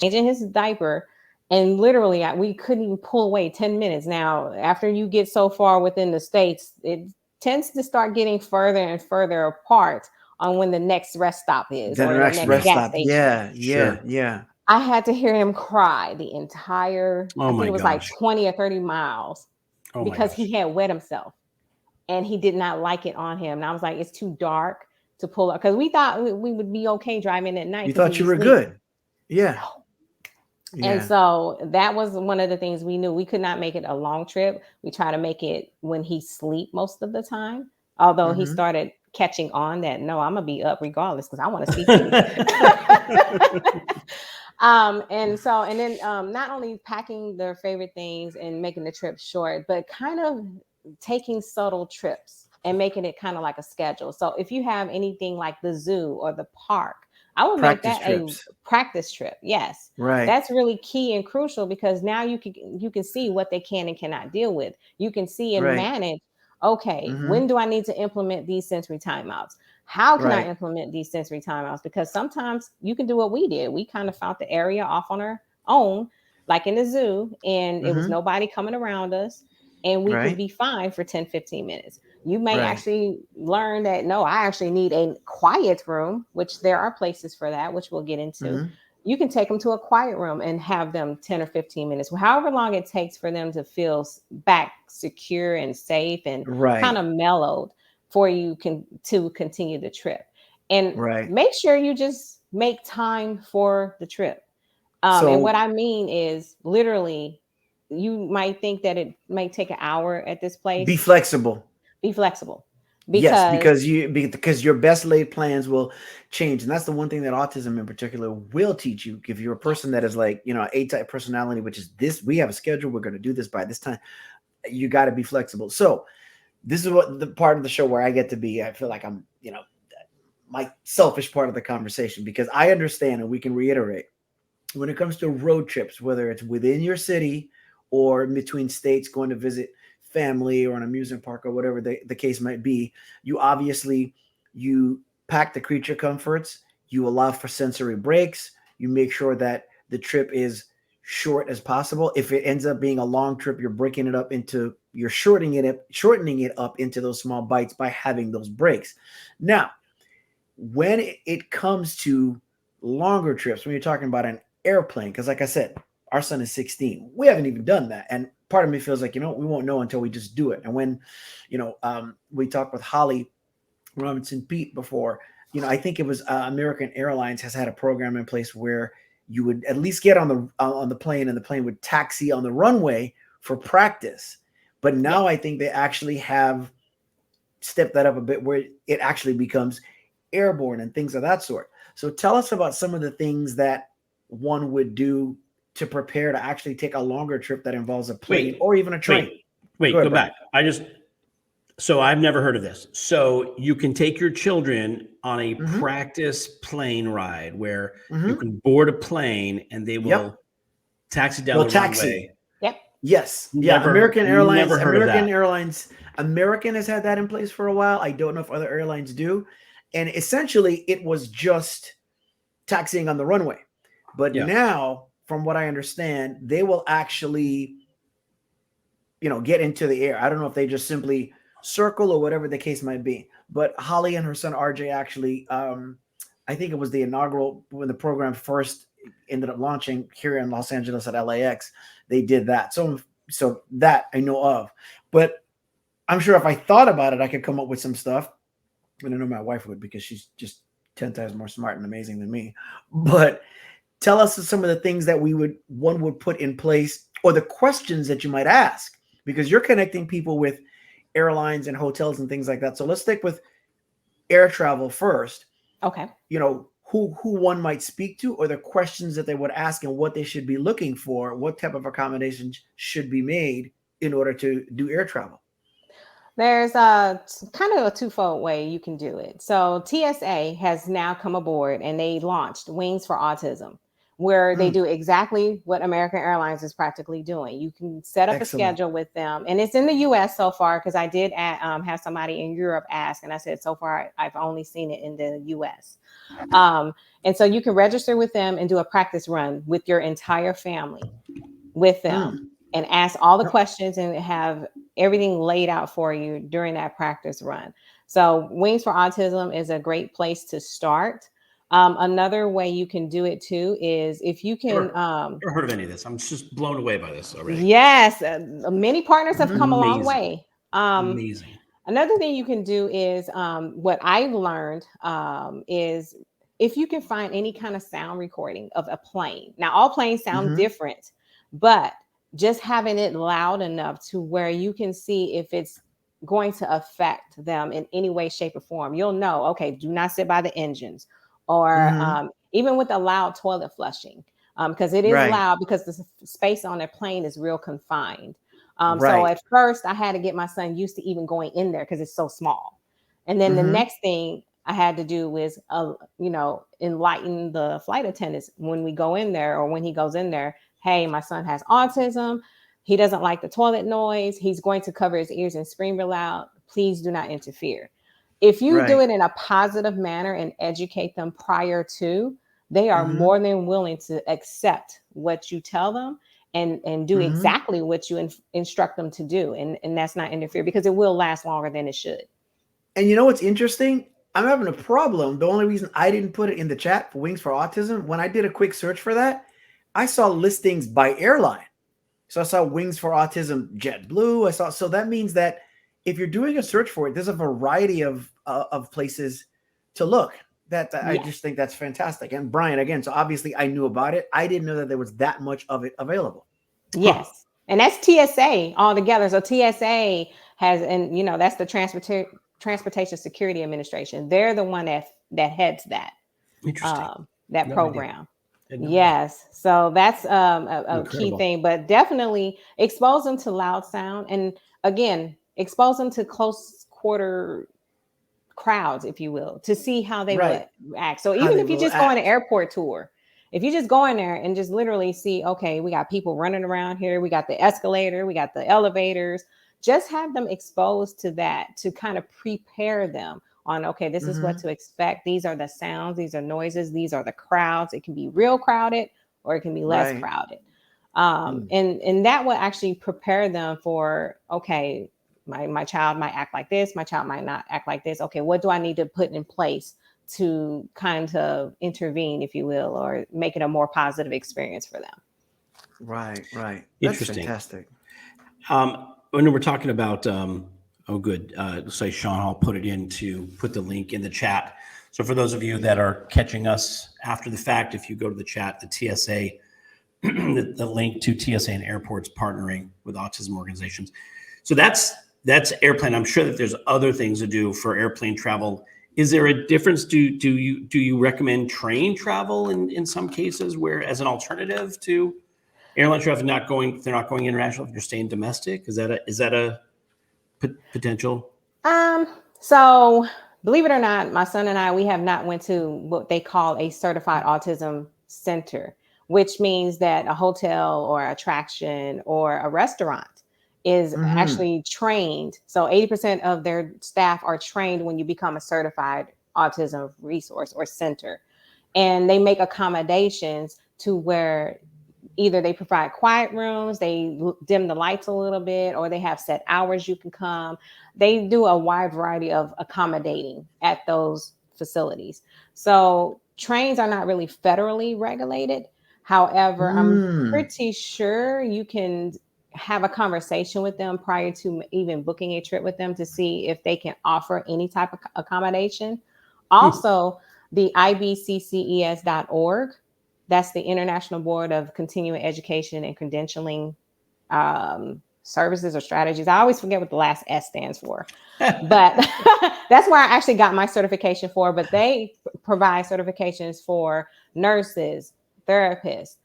Speaker 3: changing his diaper, and literally we couldn't even pull away 10 minutes. Now, after you get so far within the states, it tends to start getting further and further apart on when the next rest stop is.
Speaker 2: The next rest stop. Yeah.
Speaker 3: I had to hear him cry the entire, I think it was like 20 or 30 miles because he had wet himself. And he did not like it on him. And I was like, it's too dark to pull up. Because we thought we would be okay driving at night.
Speaker 2: You thought you were good. Yeah.
Speaker 3: And so that was one of the things we knew. We could not make it a long trip. We try to make it when he sleep most of the time. Although he started catching on that, no, I'm going to be up regardless because I want to see you. And then not only packing their favorite things and making the trip short, but kind of taking subtle trips and making it kind of like a schedule. So if you have anything like the zoo or the park, I would make that a practice trip. Yes.
Speaker 2: Right.
Speaker 3: That's really key and crucial because now you can see what they can and cannot deal with. You can see and manage, okay, when do I need to implement these sensory timeouts? How can I implement these sensory timeouts? Because sometimes you can do what we did. We kind of found the area off on our own, like in the zoo, and it was nobody coming around us. And we could be fine for 10, 15 minutes. You may actually learn that, no, I actually need a quiet room, which there are places for that, which we'll get into. You can take them to a quiet room and have them 10 or 15 minutes, however long it takes for them to feel back secure and safe and kind of mellowed for you to continue the trip. And make sure you just make time for the trip. And what I mean is literally, you might think that it might take an hour at this place.
Speaker 2: Be flexible.
Speaker 3: Because
Speaker 2: your best laid plans will change. And that's the one thing that autism in particular will teach you. If you're a person that is like, A-type personality, which is this, we have a schedule, we're going to do this by this time. You got to be flexible. So this is what the part of the show where I get to be, I feel like I'm, my selfish part of the conversation, because I understand, and we can reiterate, when it comes to road trips, whether it's within your city or in between states, going to visit family or an amusement park or whatever the case might be, you pack the creature comforts, you allow for sensory breaks, you make sure that the trip is short as possible. If it ends up being a long trip, you're shortening it up into those small bites by having those breaks. Now, when it comes to longer trips, when you're talking about an airplane, because like I said, our son is 16. We haven't even done that. And part of me feels like, we won't know until we just do it. And when, we talked with Holly Robinson Pete before, I think it was American Airlines has had a program in place where you would at least get on the plane, and the plane would taxi on the runway for practice. But now I think they actually have stepped that up a bit, where it actually becomes airborne and things of that sort. So tell us about some of the things that one would do to prepare to actually take a longer trip that involves a plane or even a train.
Speaker 1: Go back. So I've never heard of this. So you can take your children on a practice plane ride where you can board a plane and they will taxi down the runway.
Speaker 3: Yep.
Speaker 2: Yes. American Airlines. American has had that in place for a while. I don't know if other airlines do. And essentially it was just taxiing on the runway. But now, from what I understand, they will actually, get into the air. I don't know if they just simply circle or whatever the case might be. But Holly and her son RJ actually, I think it was the inaugural, when the program first ended up launching here in Los Angeles at LAX, they did that. So that I know of. But I'm sure if I thought about it, I could come up with some stuff. And I know my wife would, because she's just 10 times more smart and amazing than me. But tell us some of the things that one would put in place, or the questions that you might ask, because you're connecting people with airlines and hotels and things like that. So let's stick with air travel first.
Speaker 3: Okay.
Speaker 2: Who one might speak to, or the questions that they would ask, and what they should be looking for, what type of accommodations should be made in order to do air travel.
Speaker 3: There's a kind of a twofold way you can do it. So TSA has now come aboard, and they launched Wings for Autism, where they do exactly what American Airlines is practically doing. You can set up a schedule with them, and it's in the US so far, because I did have somebody in Europe ask, and I said, so far I've only seen it in the US. And so you can register with them and do a practice run with your entire family with them, and ask all the questions and have everything laid out for you during that practice run. So Wings for Autism is a great place to start. Another way you can do it too is if you can.
Speaker 1: Never heard of any of this. I'm just blown away by this already.
Speaker 3: Yes, many partners have come a long way.
Speaker 1: Amazing.
Speaker 3: Another thing you can do is what I've learned is if you can find any kind of sound recording of a plane. Now, all planes sound different, but just having it loud enough to where you can see if it's going to affect them in any way, shape, or form. You'll know, okay, do not sit by the engines, or even with a loud toilet flushing, because it is loud, because the space on a plane is real confined. So at first I had to get my son used to even going in there because it's so small. And then the next thing I had to do was, enlighten the flight attendants when we go in there, or when he goes in there. Hey, my son has autism. He doesn't like the toilet noise. He's going to cover his ears and scream real loud. Please do not interfere. If you do it in a positive manner and educate them prior to, they are more than willing to accept what you tell them and do exactly what you instruct them to do. And that's not interfere, because it will last longer than it should.
Speaker 2: And you know what's interesting? I'm having a problem. The only reason I didn't put it in the chat for Wings for Autism, when I did a quick search for that, I saw listings by airline. So I saw Wings for Autism JetBlue. So that means that if you're doing a search for it, there's a variety of places to look. I just think that's fantastic. And Brian, again, so obviously I knew about it. I didn't know that there was that much of it available.
Speaker 3: Yes. And that's TSA altogether. So TSA has, and that's the Transportation Security Administration. They're the one that heads that.
Speaker 1: Interesting.
Speaker 3: That program. Yes. So that's a key thing, but definitely expose them to loud sound. And again, expose them to close quarter crowds, if you will, to see how they would act. So even if you just go on an airport tour, if you just go in there and just literally see, okay, we got people running around here. We got the escalator, we got the elevators, just have them exposed to that, to kind of prepare them on, okay, this is what to expect. These are the sounds, these are noises, these are the crowds. It can be real crowded or it can be less crowded. And that will actually prepare them for, okay, my child might act like this, my child might not act like this. Okay, what do I need to put in place to kind of intervene, if you will, or make it a more positive experience for them?
Speaker 2: Right. That's
Speaker 1: interesting.
Speaker 2: Fantastic.
Speaker 1: When we're talking about, good. Say Shawn, I'll put the link in the chat. So for those of you that are catching us after the fact, if you go to the chat, the TSA, the link to TSA and airports partnering with autism organizations. So that's airplane. I'm sure that there's other things to do for airplane travel. Is there a difference? Do you recommend train travel in some cases, where as an alternative to airline travel? They're not going international if you're staying domestic. Is that a potential?
Speaker 3: So believe it or not, my son and I, we have not went to what they call a certified autism center, which means that a hotel or attraction or a restaurant is actually trained. So 80% of their staff are trained when you become a certified autism resource or center. And they make accommodations to where either they provide quiet rooms, they dim the lights a little bit, or they have set hours you can come. They do a wide variety of accommodating at those facilities. So trains are not really federally regulated. However, I'm pretty sure you can have a conversation with them prior to even booking a trip with them to see if they can offer any type of accommodation. Also, the ibcces.org, that's the International Board of Continuing Education and Credentialing Services or Strategies. I always forget what the last S stands for, but that's where I actually got my certification for. But they provide certifications for nurses, therapists,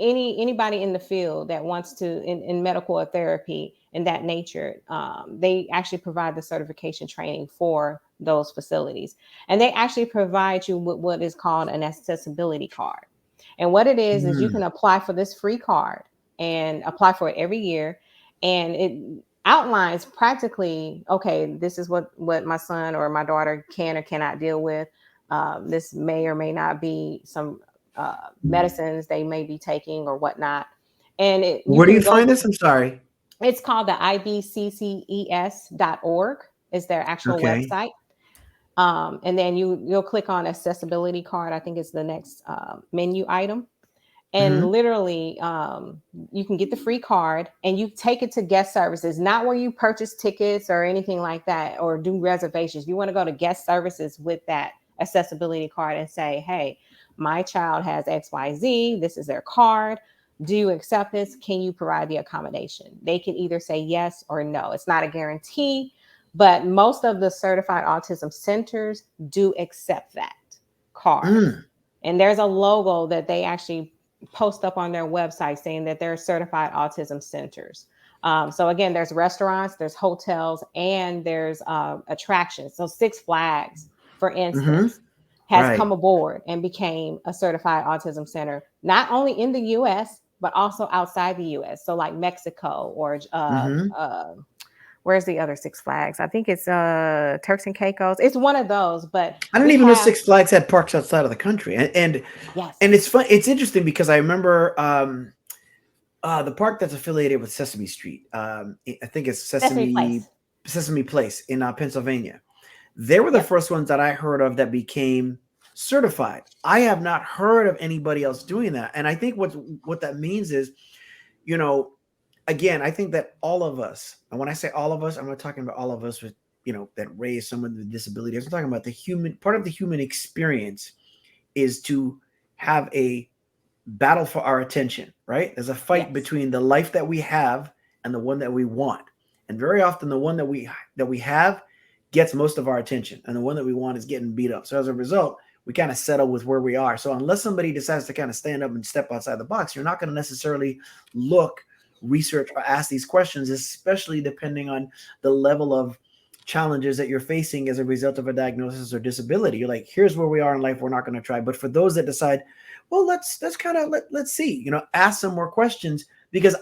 Speaker 3: anybody in the field that wants to in medical or therapy in that nature. They actually provide the certification training for those facilities, and they actually provide you with what is called an accessibility card. And what it is you can apply for this free card and apply for it every year, and it outlines practically, okay, this is what my son or my daughter can or cannot deal with. This may or may not be some medicines they may be taking or whatnot. And
Speaker 2: where do you find this? I'm sorry.
Speaker 3: It's called the ibcces.org is their actual website. And then you'll click on accessibility card. I think it's the next menu item. And literally, you can get the free card and you take it to guest services, not where you purchase tickets or anything like that or do reservations. You want to go to guest services with that accessibility card and say, hey, my child has XYZ. This is their card. Do you accept this? Can you provide the accommodation? They can either say yes or no. It's not a guarantee, but most of the certified autism centers do accept that card. And there's a logo that they actually post up on their website saying that they're certified autism centers. So again, there's restaurants, there's hotels, and there's attractions. So Six Flags, for instance, has come aboard and became a certified autism center, not only in the US, but also outside the US. So like Mexico or where's the other Six Flags? I think it's Turks and Caicos. It's one of those, but
Speaker 2: I didn't even know Six Flags had parks outside of the country. And
Speaker 3: yes.
Speaker 2: And it's fun. It's interesting because I remember the park that's affiliated with Sesame Street. I think it's Sesame Place in Pennsylvania. They were the first ones that I heard of that became certified. I have not heard of anybody else doing that. And I think what that means is, you know, again, I think that all of us, and when I say all of us, I'm not talking about all of us with, you know, that raise someone with disabilities. I'm talking about the human part of the human experience is to have a battle for our attention, right? There's a fight between the life that we have and the one that we want. And very often the one that we have gets most of our attention, and the one that we want is getting beat up. So as a result, we kind of settle with where we are. So unless somebody decides to kind of stand up and step outside the box, you're not going to necessarily research or ask these questions, especially depending on the level of challenges that you're facing as a result of a diagnosis or disability. You're like, here's where we are in life. We're not going to try. But for those that decide, well, let's see, you know, ask some more questions, because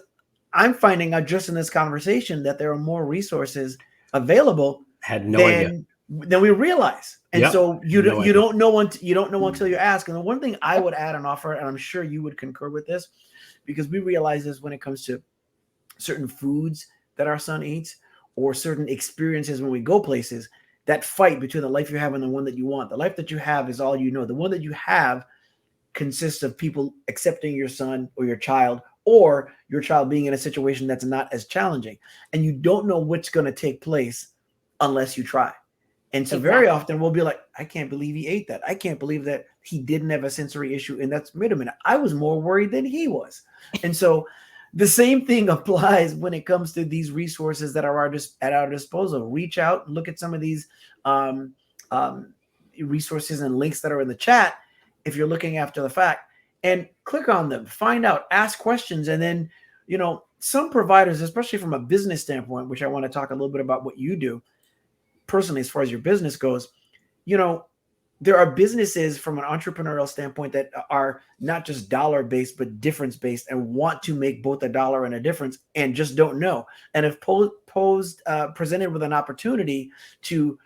Speaker 2: I'm finding out just in this conversation that there are more resources available than we realize. And so you don't know until you ask. And the one thing I would add and offer, and I'm sure you would concur with this, because we realize this when it comes to certain foods that our son eats or certain experiences when we go places, that fight between the life you have and the one that you want. The life that you have is all you know. The one that you have consists of people accepting your son or your child being in a situation that's not as challenging. And you don't know what's going to take place unless you try. And so very often we'll be like, I can't believe he ate that. I can't believe that he didn't have a sensory issue. And that's, wait a minute, I was more worried than he was. And so the same thing applies when it comes to these resources that are at our disposal. Reach out and look at some of these resources and links that are in the chat if you're looking after the fact, and click on them, find out, ask questions. And then, you know, some providers, especially from a business standpoint, which I want to talk a little bit about what you do personally as far as your business goes, you know, there are businesses from an entrepreneurial standpoint that are not just dollar-based, but difference-based and want to make both a dollar and a difference and just don't know. And if presented with an opportunity to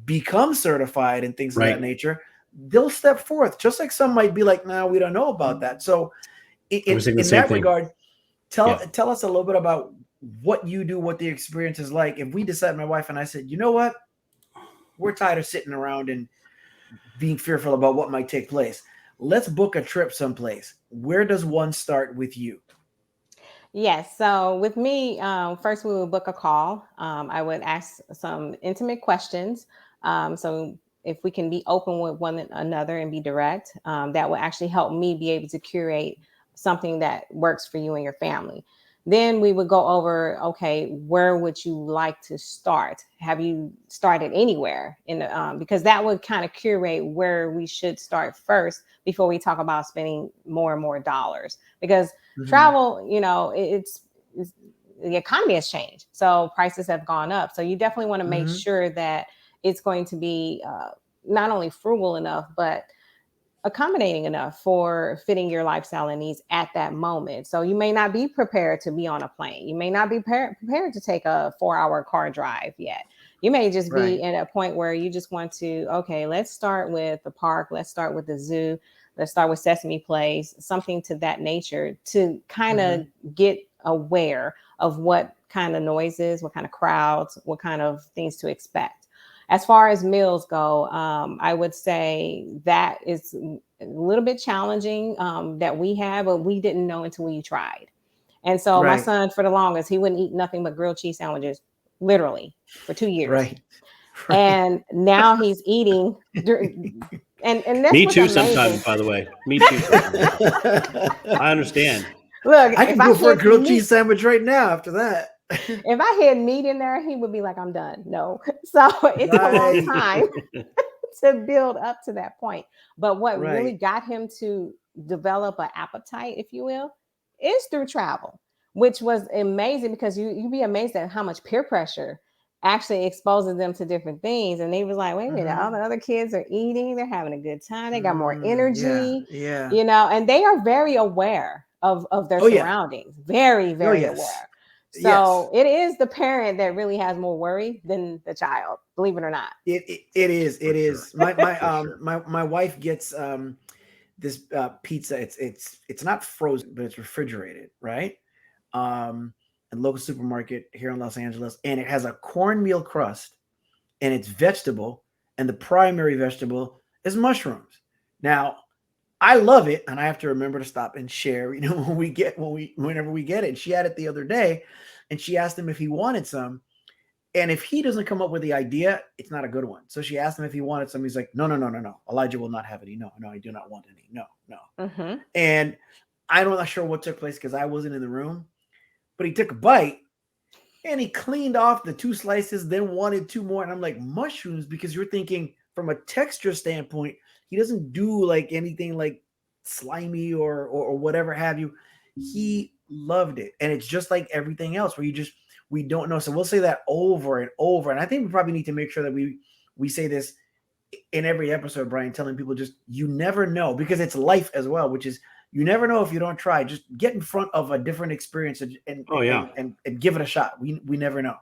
Speaker 2: become certified and things of that nature, they'll step forth. Just like some might be like, no, we don't know about that. So in that regard, tell us a little bit about what you do, what the experience is like. If we decide, my wife and I said, you know what, we're tired of sitting around and being fearful about what might take place, let's book a trip someplace. Where does one start with you?
Speaker 3: Yes. So with me, first we would book a call. I would ask some intimate questions. So if we can be open with one another and be direct, that will actually help me be able to curate something that works for you and your family. Then we would go over, okay, where would you like to start? Have you started anywhere? Because that would kind of curate where we should start first before we talk about spending more and more dollars. Because travel, you know, it's the economy has changed. So prices have gone up. So you definitely want to make sure that it's going to be not only frugal enough, but accommodating enough for fitting your lifestyle and needs at that moment. So you may not be prepared to be on a plane. You may not be prepared to take a 4-hour car drive yet. You may just be at a point where you just want to, okay, let's start with the park. Let's start with the zoo. Let's start with Sesame Place, something to that nature to kind of get aware of what kind of noises, what kind of crowds, what kind of things to expect. As far as meals go, I would say that is a little bit challenging that we have, but we didn't know until we tried. And so my son, for the longest, he wouldn't eat nothing but grilled cheese sandwiches, literally, for 2 years. And now he's eating. And that's
Speaker 1: me too.
Speaker 3: amazing.
Speaker 1: Sometimes, by the way, me too. I understand.
Speaker 3: Look,
Speaker 2: I can go for a grilled cheese sandwich right now after that.
Speaker 3: If I had meat in there, he would be like, I'm done. No. So it's a long time to build up to that point. But what really got him to develop an appetite, if you will, is through travel, which was amazing because you'd be amazed at how much peer pressure actually exposes them to different things. And they was like, wait a minute, all the other kids are eating, they're having a good time, they got more energy, you know, and they are very aware of their surroundings, very, very aware. So it is the parent that really has more worry than the child, believe it or not.
Speaker 2: It is. My wife gets this pizza. It's not frozen, but it's refrigerated, right? And local supermarket here in Los Angeles, and it has a cornmeal crust, and it's vegetable, and the primary vegetable is mushrooms. Now, I love it, and I have to remember to stop and share, you know, whenever we get it. And she had it the other day, and she asked him if he wanted some. And if he doesn't come up with the idea, it's not a good one. So she asked him if he wanted some. He's like, no. Elijah will not have any. No, I do not want any. No. And I'm not sure what took place because I wasn't in the room, but he took a bite and he cleaned off the 2 slices, then wanted 2 more. And I'm like, mushrooms, because you're thinking from a texture standpoint, he doesn't do like anything like slimy or whatever have you. He loved it. And it's just like everything else where we don't know. So we'll say that over and over. And I think we probably need to make sure that we say this in every episode, Brian, telling people just, you never know, because it's life as well, which is you never know if you don't try. Just get in front of a different experience and give it a shot. We never know.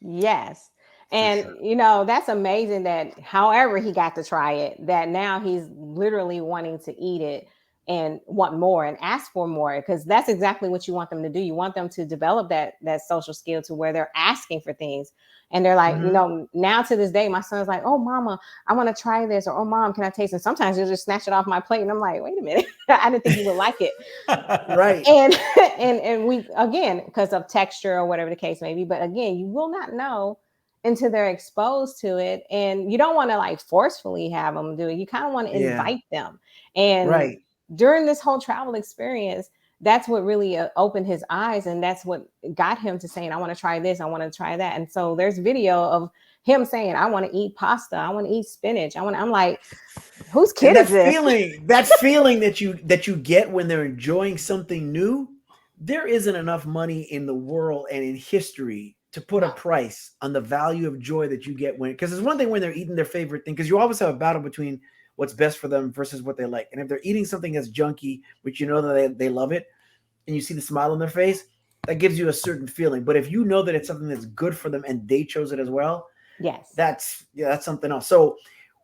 Speaker 3: Yes. And, you know, that's amazing that however he got to try it, that now he's literally wanting to eat it and want more and ask for more, because that's exactly what you want them to do. You want them to develop that social skill to where they're asking for things. And they're like, you know, now to this day, my son's like, oh, mama, I want to try this. Or, oh, mom, can I taste it? Sometimes he'll just snatch it off my plate. And I'm like, wait a minute. I didn't think you would like it.
Speaker 2: Right.
Speaker 3: And we, again, because of texture or whatever the case may be. But again, you will not know until they're exposed to it. And you don't want to like forcefully have them do it. You kind of want to invite them. And
Speaker 2: Right.
Speaker 3: during this whole travel experience, that's what really opened his eyes. And that's what got him to saying, I want to try this. I want to try that. And so there's video of him saying, I want to eat pasta. I want to eat spinach. I'm like, whose kid is this?
Speaker 2: That feeling that you get when they're enjoying something new, there isn't enough money in the world and in history to put a price on the value of joy that you get because it's one thing when they're eating their favorite thing, because you always have a battle between what's best for them versus what they like. And if they're eating something that's junky, which you know that they love it, and you see the smile on their face, that gives you a certain feeling. But if you know that it's something that's good for them and they chose it as well,
Speaker 3: yes,
Speaker 2: that's something else. So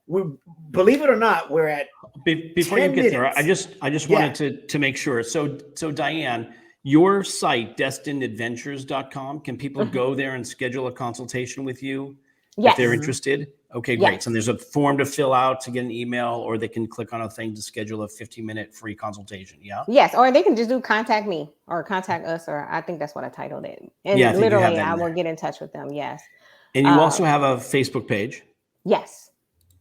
Speaker 2: we, believe it or not, we're at
Speaker 1: before you get there. I just wanted to make sure. So Diane, your site, destinedadventures.com, can people go there and schedule a consultation with you if they're interested? Okay, great.
Speaker 3: Yes.
Speaker 1: So there's a form to fill out to get an email, or they can click on a thing to schedule a 15-minute free consultation. Yeah.
Speaker 3: Yes, or they can just do contact me or contact us, or I think that's what I titled it. And
Speaker 1: Yeah, I think you have
Speaker 3: literally,
Speaker 1: that in
Speaker 3: I will
Speaker 1: there.
Speaker 3: get in touch with them. Yes.
Speaker 1: And you also have a Facebook page.
Speaker 3: Yes.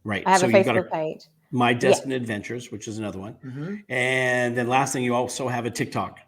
Speaker 1: Right.
Speaker 3: I have
Speaker 1: so
Speaker 3: a
Speaker 1: you've got
Speaker 3: Facebook page.
Speaker 1: My Destined Adventures, which is another one.
Speaker 2: Mm-hmm.
Speaker 1: And then last thing, you also have a TikTok.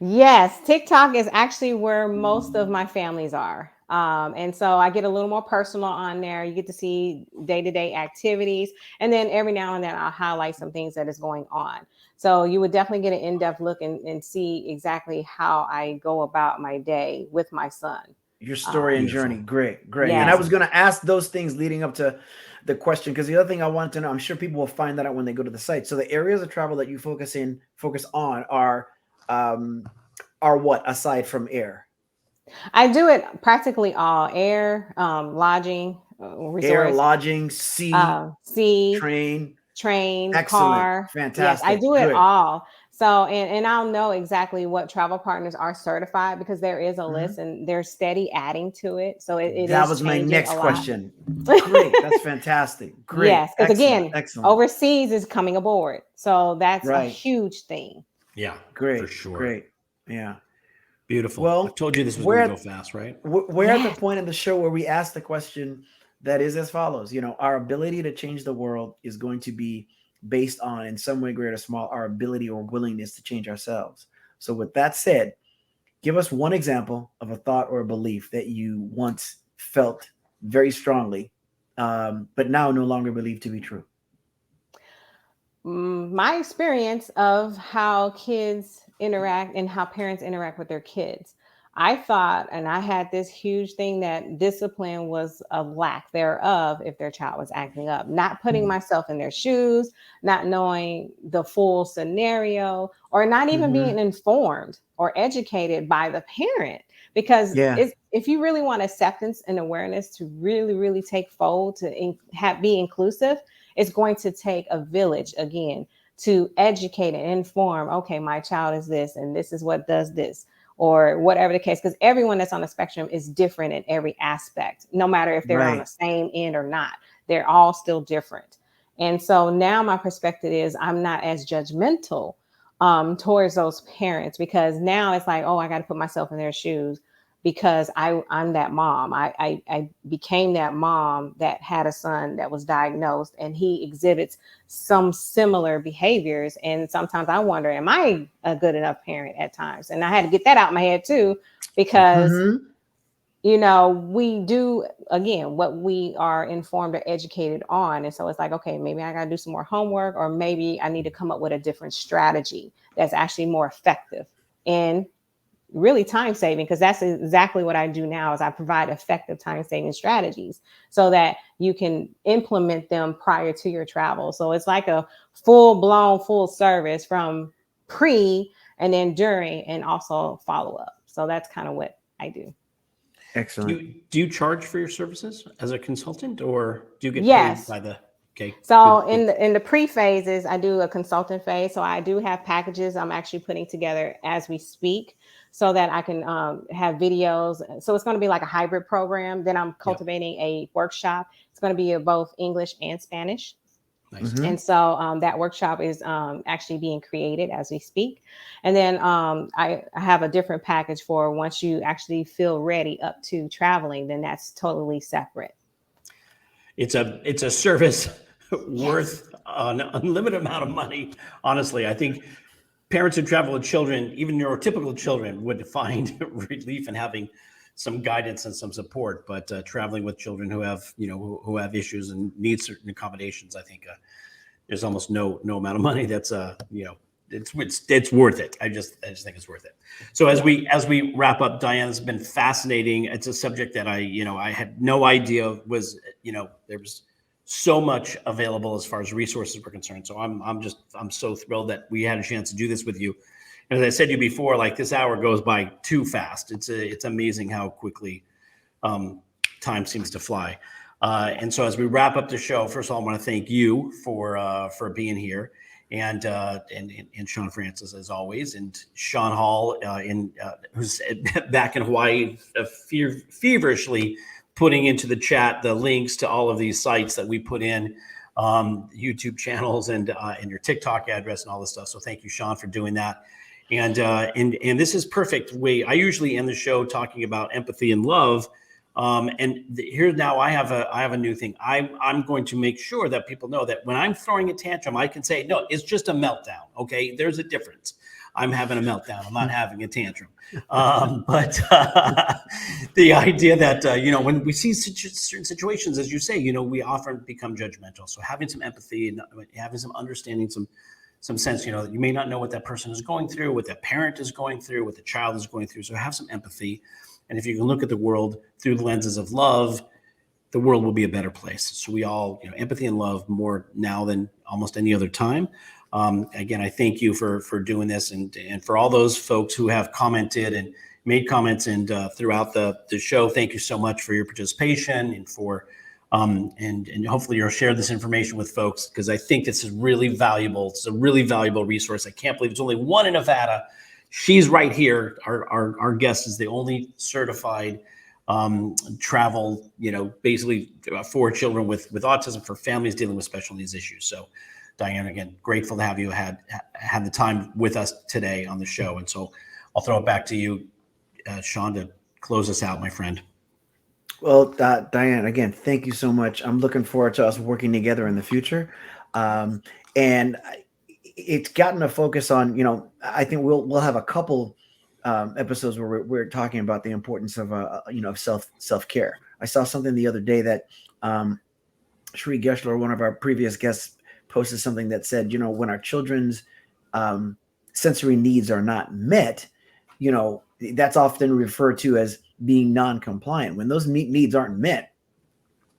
Speaker 3: Yes, TikTok is actually where most of my families are. And so I get a little more personal on there. You get to see day-to-day activities. And then every now and then I'll highlight some things that is going on. So you would definitely get an in-depth look and see exactly how I go about my day with my son.
Speaker 2: Your story and
Speaker 1: Beautiful.
Speaker 2: journey. Great.
Speaker 3: Yes.
Speaker 2: And I was going to ask those things leading up to the question, because the other thing I want to know, I'm sure people will find that out when they go to the site. So the areas of travel that you focus on are what aside from air?
Speaker 3: I do it practically all: air, lodging, resorts,
Speaker 2: air, lodging, sea, train, excellent,
Speaker 3: car.
Speaker 2: fantastic.
Speaker 3: Yes, I do it
Speaker 2: Good.
Speaker 3: all. So, and I'll know exactly what travel partners are certified, because there is a list and they're steady adding to it. So
Speaker 2: that was my next question. Great. That's fantastic. Great.
Speaker 3: Yes. Because again,
Speaker 2: excellent.
Speaker 3: Overseas is coming aboard. So that's a
Speaker 2: Right.
Speaker 3: huge thing.
Speaker 1: Yeah.
Speaker 2: Great.
Speaker 1: For sure.
Speaker 2: Great. Yeah.
Speaker 1: Beautiful.
Speaker 2: Well,
Speaker 1: I told you this was going to go fast, right?
Speaker 2: We're at the point in the show where we ask the question that is as follows. You know, our ability to change the world is going to be based on, in some way, great or small, our ability or willingness to change ourselves. So with that said, give us one example of a thought or a belief that you once felt very strongly, but now no longer believe to be true.
Speaker 3: My experience of how kids interact and how parents interact with their kids. I thought, and I had this huge thing, that discipline was a lack thereof if their child was acting up, not putting myself in their shoes, not knowing the full scenario, or not even being informed or educated by the parent. Because if you really want acceptance and awareness to really, really take fold, to be inclusive, it's going to take a village, again, to educate and inform. Okay, my child is this, and this is what does this, or whatever the case, because everyone that's on the spectrum is different in every aspect, no matter if they're on the same end or not. They're all still different. And so now my perspective is I'm not as judgmental towards those parents, because now it's like, oh, I got to put myself in their shoes, because I'm that mom. I became that mom that had a son that was diagnosed, and he exhibits some similar behaviors. And sometimes I wonder, am I a good enough parent at times? And I had to get that out of my head too, because you know, we do, again, what we are informed or educated on. And so it's like, okay, maybe I got to do some more homework, or maybe I need to come up with a different strategy that's actually more effective and really time saving, because that's exactly what I do now, is I provide effective time saving strategies so that you can implement them prior to your travel. So it's like a full service from pre and then during, and also follow up. So that's kind of what I do.
Speaker 2: Excellent.
Speaker 1: Do you charge for your services as a consultant, or do you get paid by the? Okay.
Speaker 3: So in the pre phases, I do a consultant phase. So I do have packages I'm actually putting together as we speak, so that I can have videos. So it's going to be like a hybrid program. Then I'm cultivating a workshop. It's going to be both English and Spanish.
Speaker 1: Nice.
Speaker 3: And so that workshop is actually being created as we speak. And then I have a different package for once you actually feel ready up to traveling, then that's totally separate.
Speaker 1: It's a service worth an unlimited amount of money. Honestly, I think parents who travel with children, even neurotypical children, would find relief in having some guidance and some support. But traveling with children who have, who have issues and need certain accommodations, I think there's almost no amount of money that's it's worth it. I just think it's worth it. So as we wrap up, Diane, it's been fascinating. It's a subject that I had no idea was, there was so much available as far as resources were concerned. So I'm so thrilled that we had a chance to do this with you. And as I said to you before, like, this hour goes by too fast. It's amazing how quickly time seems to fly. And so as we wrap up the show, first of all, I want to thank you for being here, and Shawn Francis, as always, and Sean Hall, who's back in Hawaii, feverishly putting into the chat the links to all of these sites that we put in, YouTube channels and your TikTok address and all this stuff. So thank you, Sean, for doing that. And this is perfect way. I usually end the show talking about empathy and love. Here now I have a new thing. I'm going to make sure that people know that when I'm throwing a tantrum, I can say, no, it's just a meltdown. Okay. There's a difference. I'm having a meltdown. I'm not having a tantrum. But the idea that, when we see certain situations, as you say, we often become judgmental. So having some empathy and having some understanding, some sense, that you may not know what that person is going through, what that parent is going through, what the child is going through. So have some empathy. And if you can look at the world through the lenses of love, the world will be a better place. So we all, empathy and love more now than almost any other time. Again, I thank you for doing this, and for all those folks who have commented and made comments and throughout the show. Thank you so much for your participation and for and hopefully you'll share this information with folks, because I think this is really valuable. It's a really valuable resource. I can't believe it's only one in Nevada. She's right here. Our guest is the only certified travel, basically for children with autism, for families dealing with special needs issues. So Diane, again, grateful to have you had the time with us today on the show. And so I'll throw it back to you, Shawn, to close us out, my friend.
Speaker 2: Well, Diane, again, thank you so much. I'm looking forward to us working together in the future. And it's gotten a focus on, I think we'll have a couple episodes where we're talking about the importance of, of self-care. I saw something the other day that Sri Geshler, one of our previous guests, posted something that said, when our children's sensory needs are not met, that's often referred to as being non-compliant. When those needs aren't met,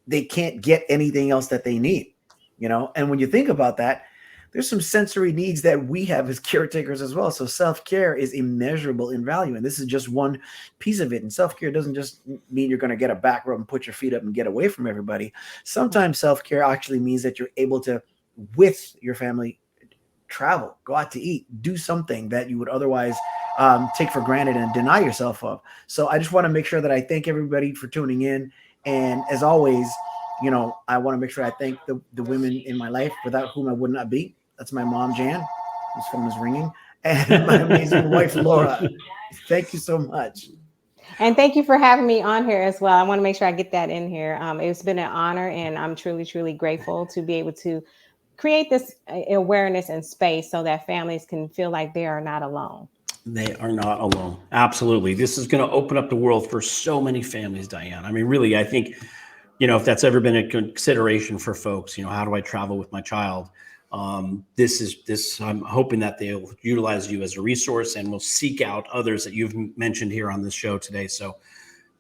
Speaker 2: they can't get anything else that they need, and when you think about that, there's some sensory needs that we have as caretakers as well. So self-care is immeasurable in value. And this is just one piece of it. And self-care doesn't just mean you're going to get a back rub and put your feet up and get away from everybody. Sometimes self-care actually means that you're able to, with your family, travel, go out to eat, do something that you would otherwise take for granted and deny yourself of. So I just want to make sure that I thank everybody for tuning in. And as always, I want to make sure I thank the women in my life without whom I would not be. That's my mom, Jan, whose phone is ringing, and my amazing wife, Laura. Thank you so much.
Speaker 3: And thank you for having me on here as well. I want to make sure I get that in here. It's been an honor, and I'm truly, truly grateful to be able to create this awareness and space so that families can feel like they are not alone.
Speaker 1: They are not alone. Absolutely. This is going to open up the world for so many families, Diane. I mean, really, I think, if that's ever been a consideration for folks, how do I travel with my child? This, I'm hoping that they'll utilize you as a resource, and will seek out others that you've mentioned here on this show today. So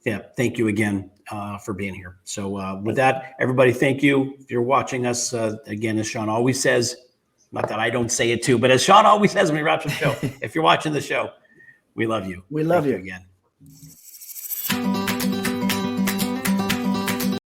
Speaker 1: yeah, thank you again for being here. So with that, everybody, thank you. If you're watching us, again, as Shawn always says, not that I don't say it too, but as Shawn always says when he wraps the show, if you're watching the show, we love you.
Speaker 2: We love you
Speaker 1: again.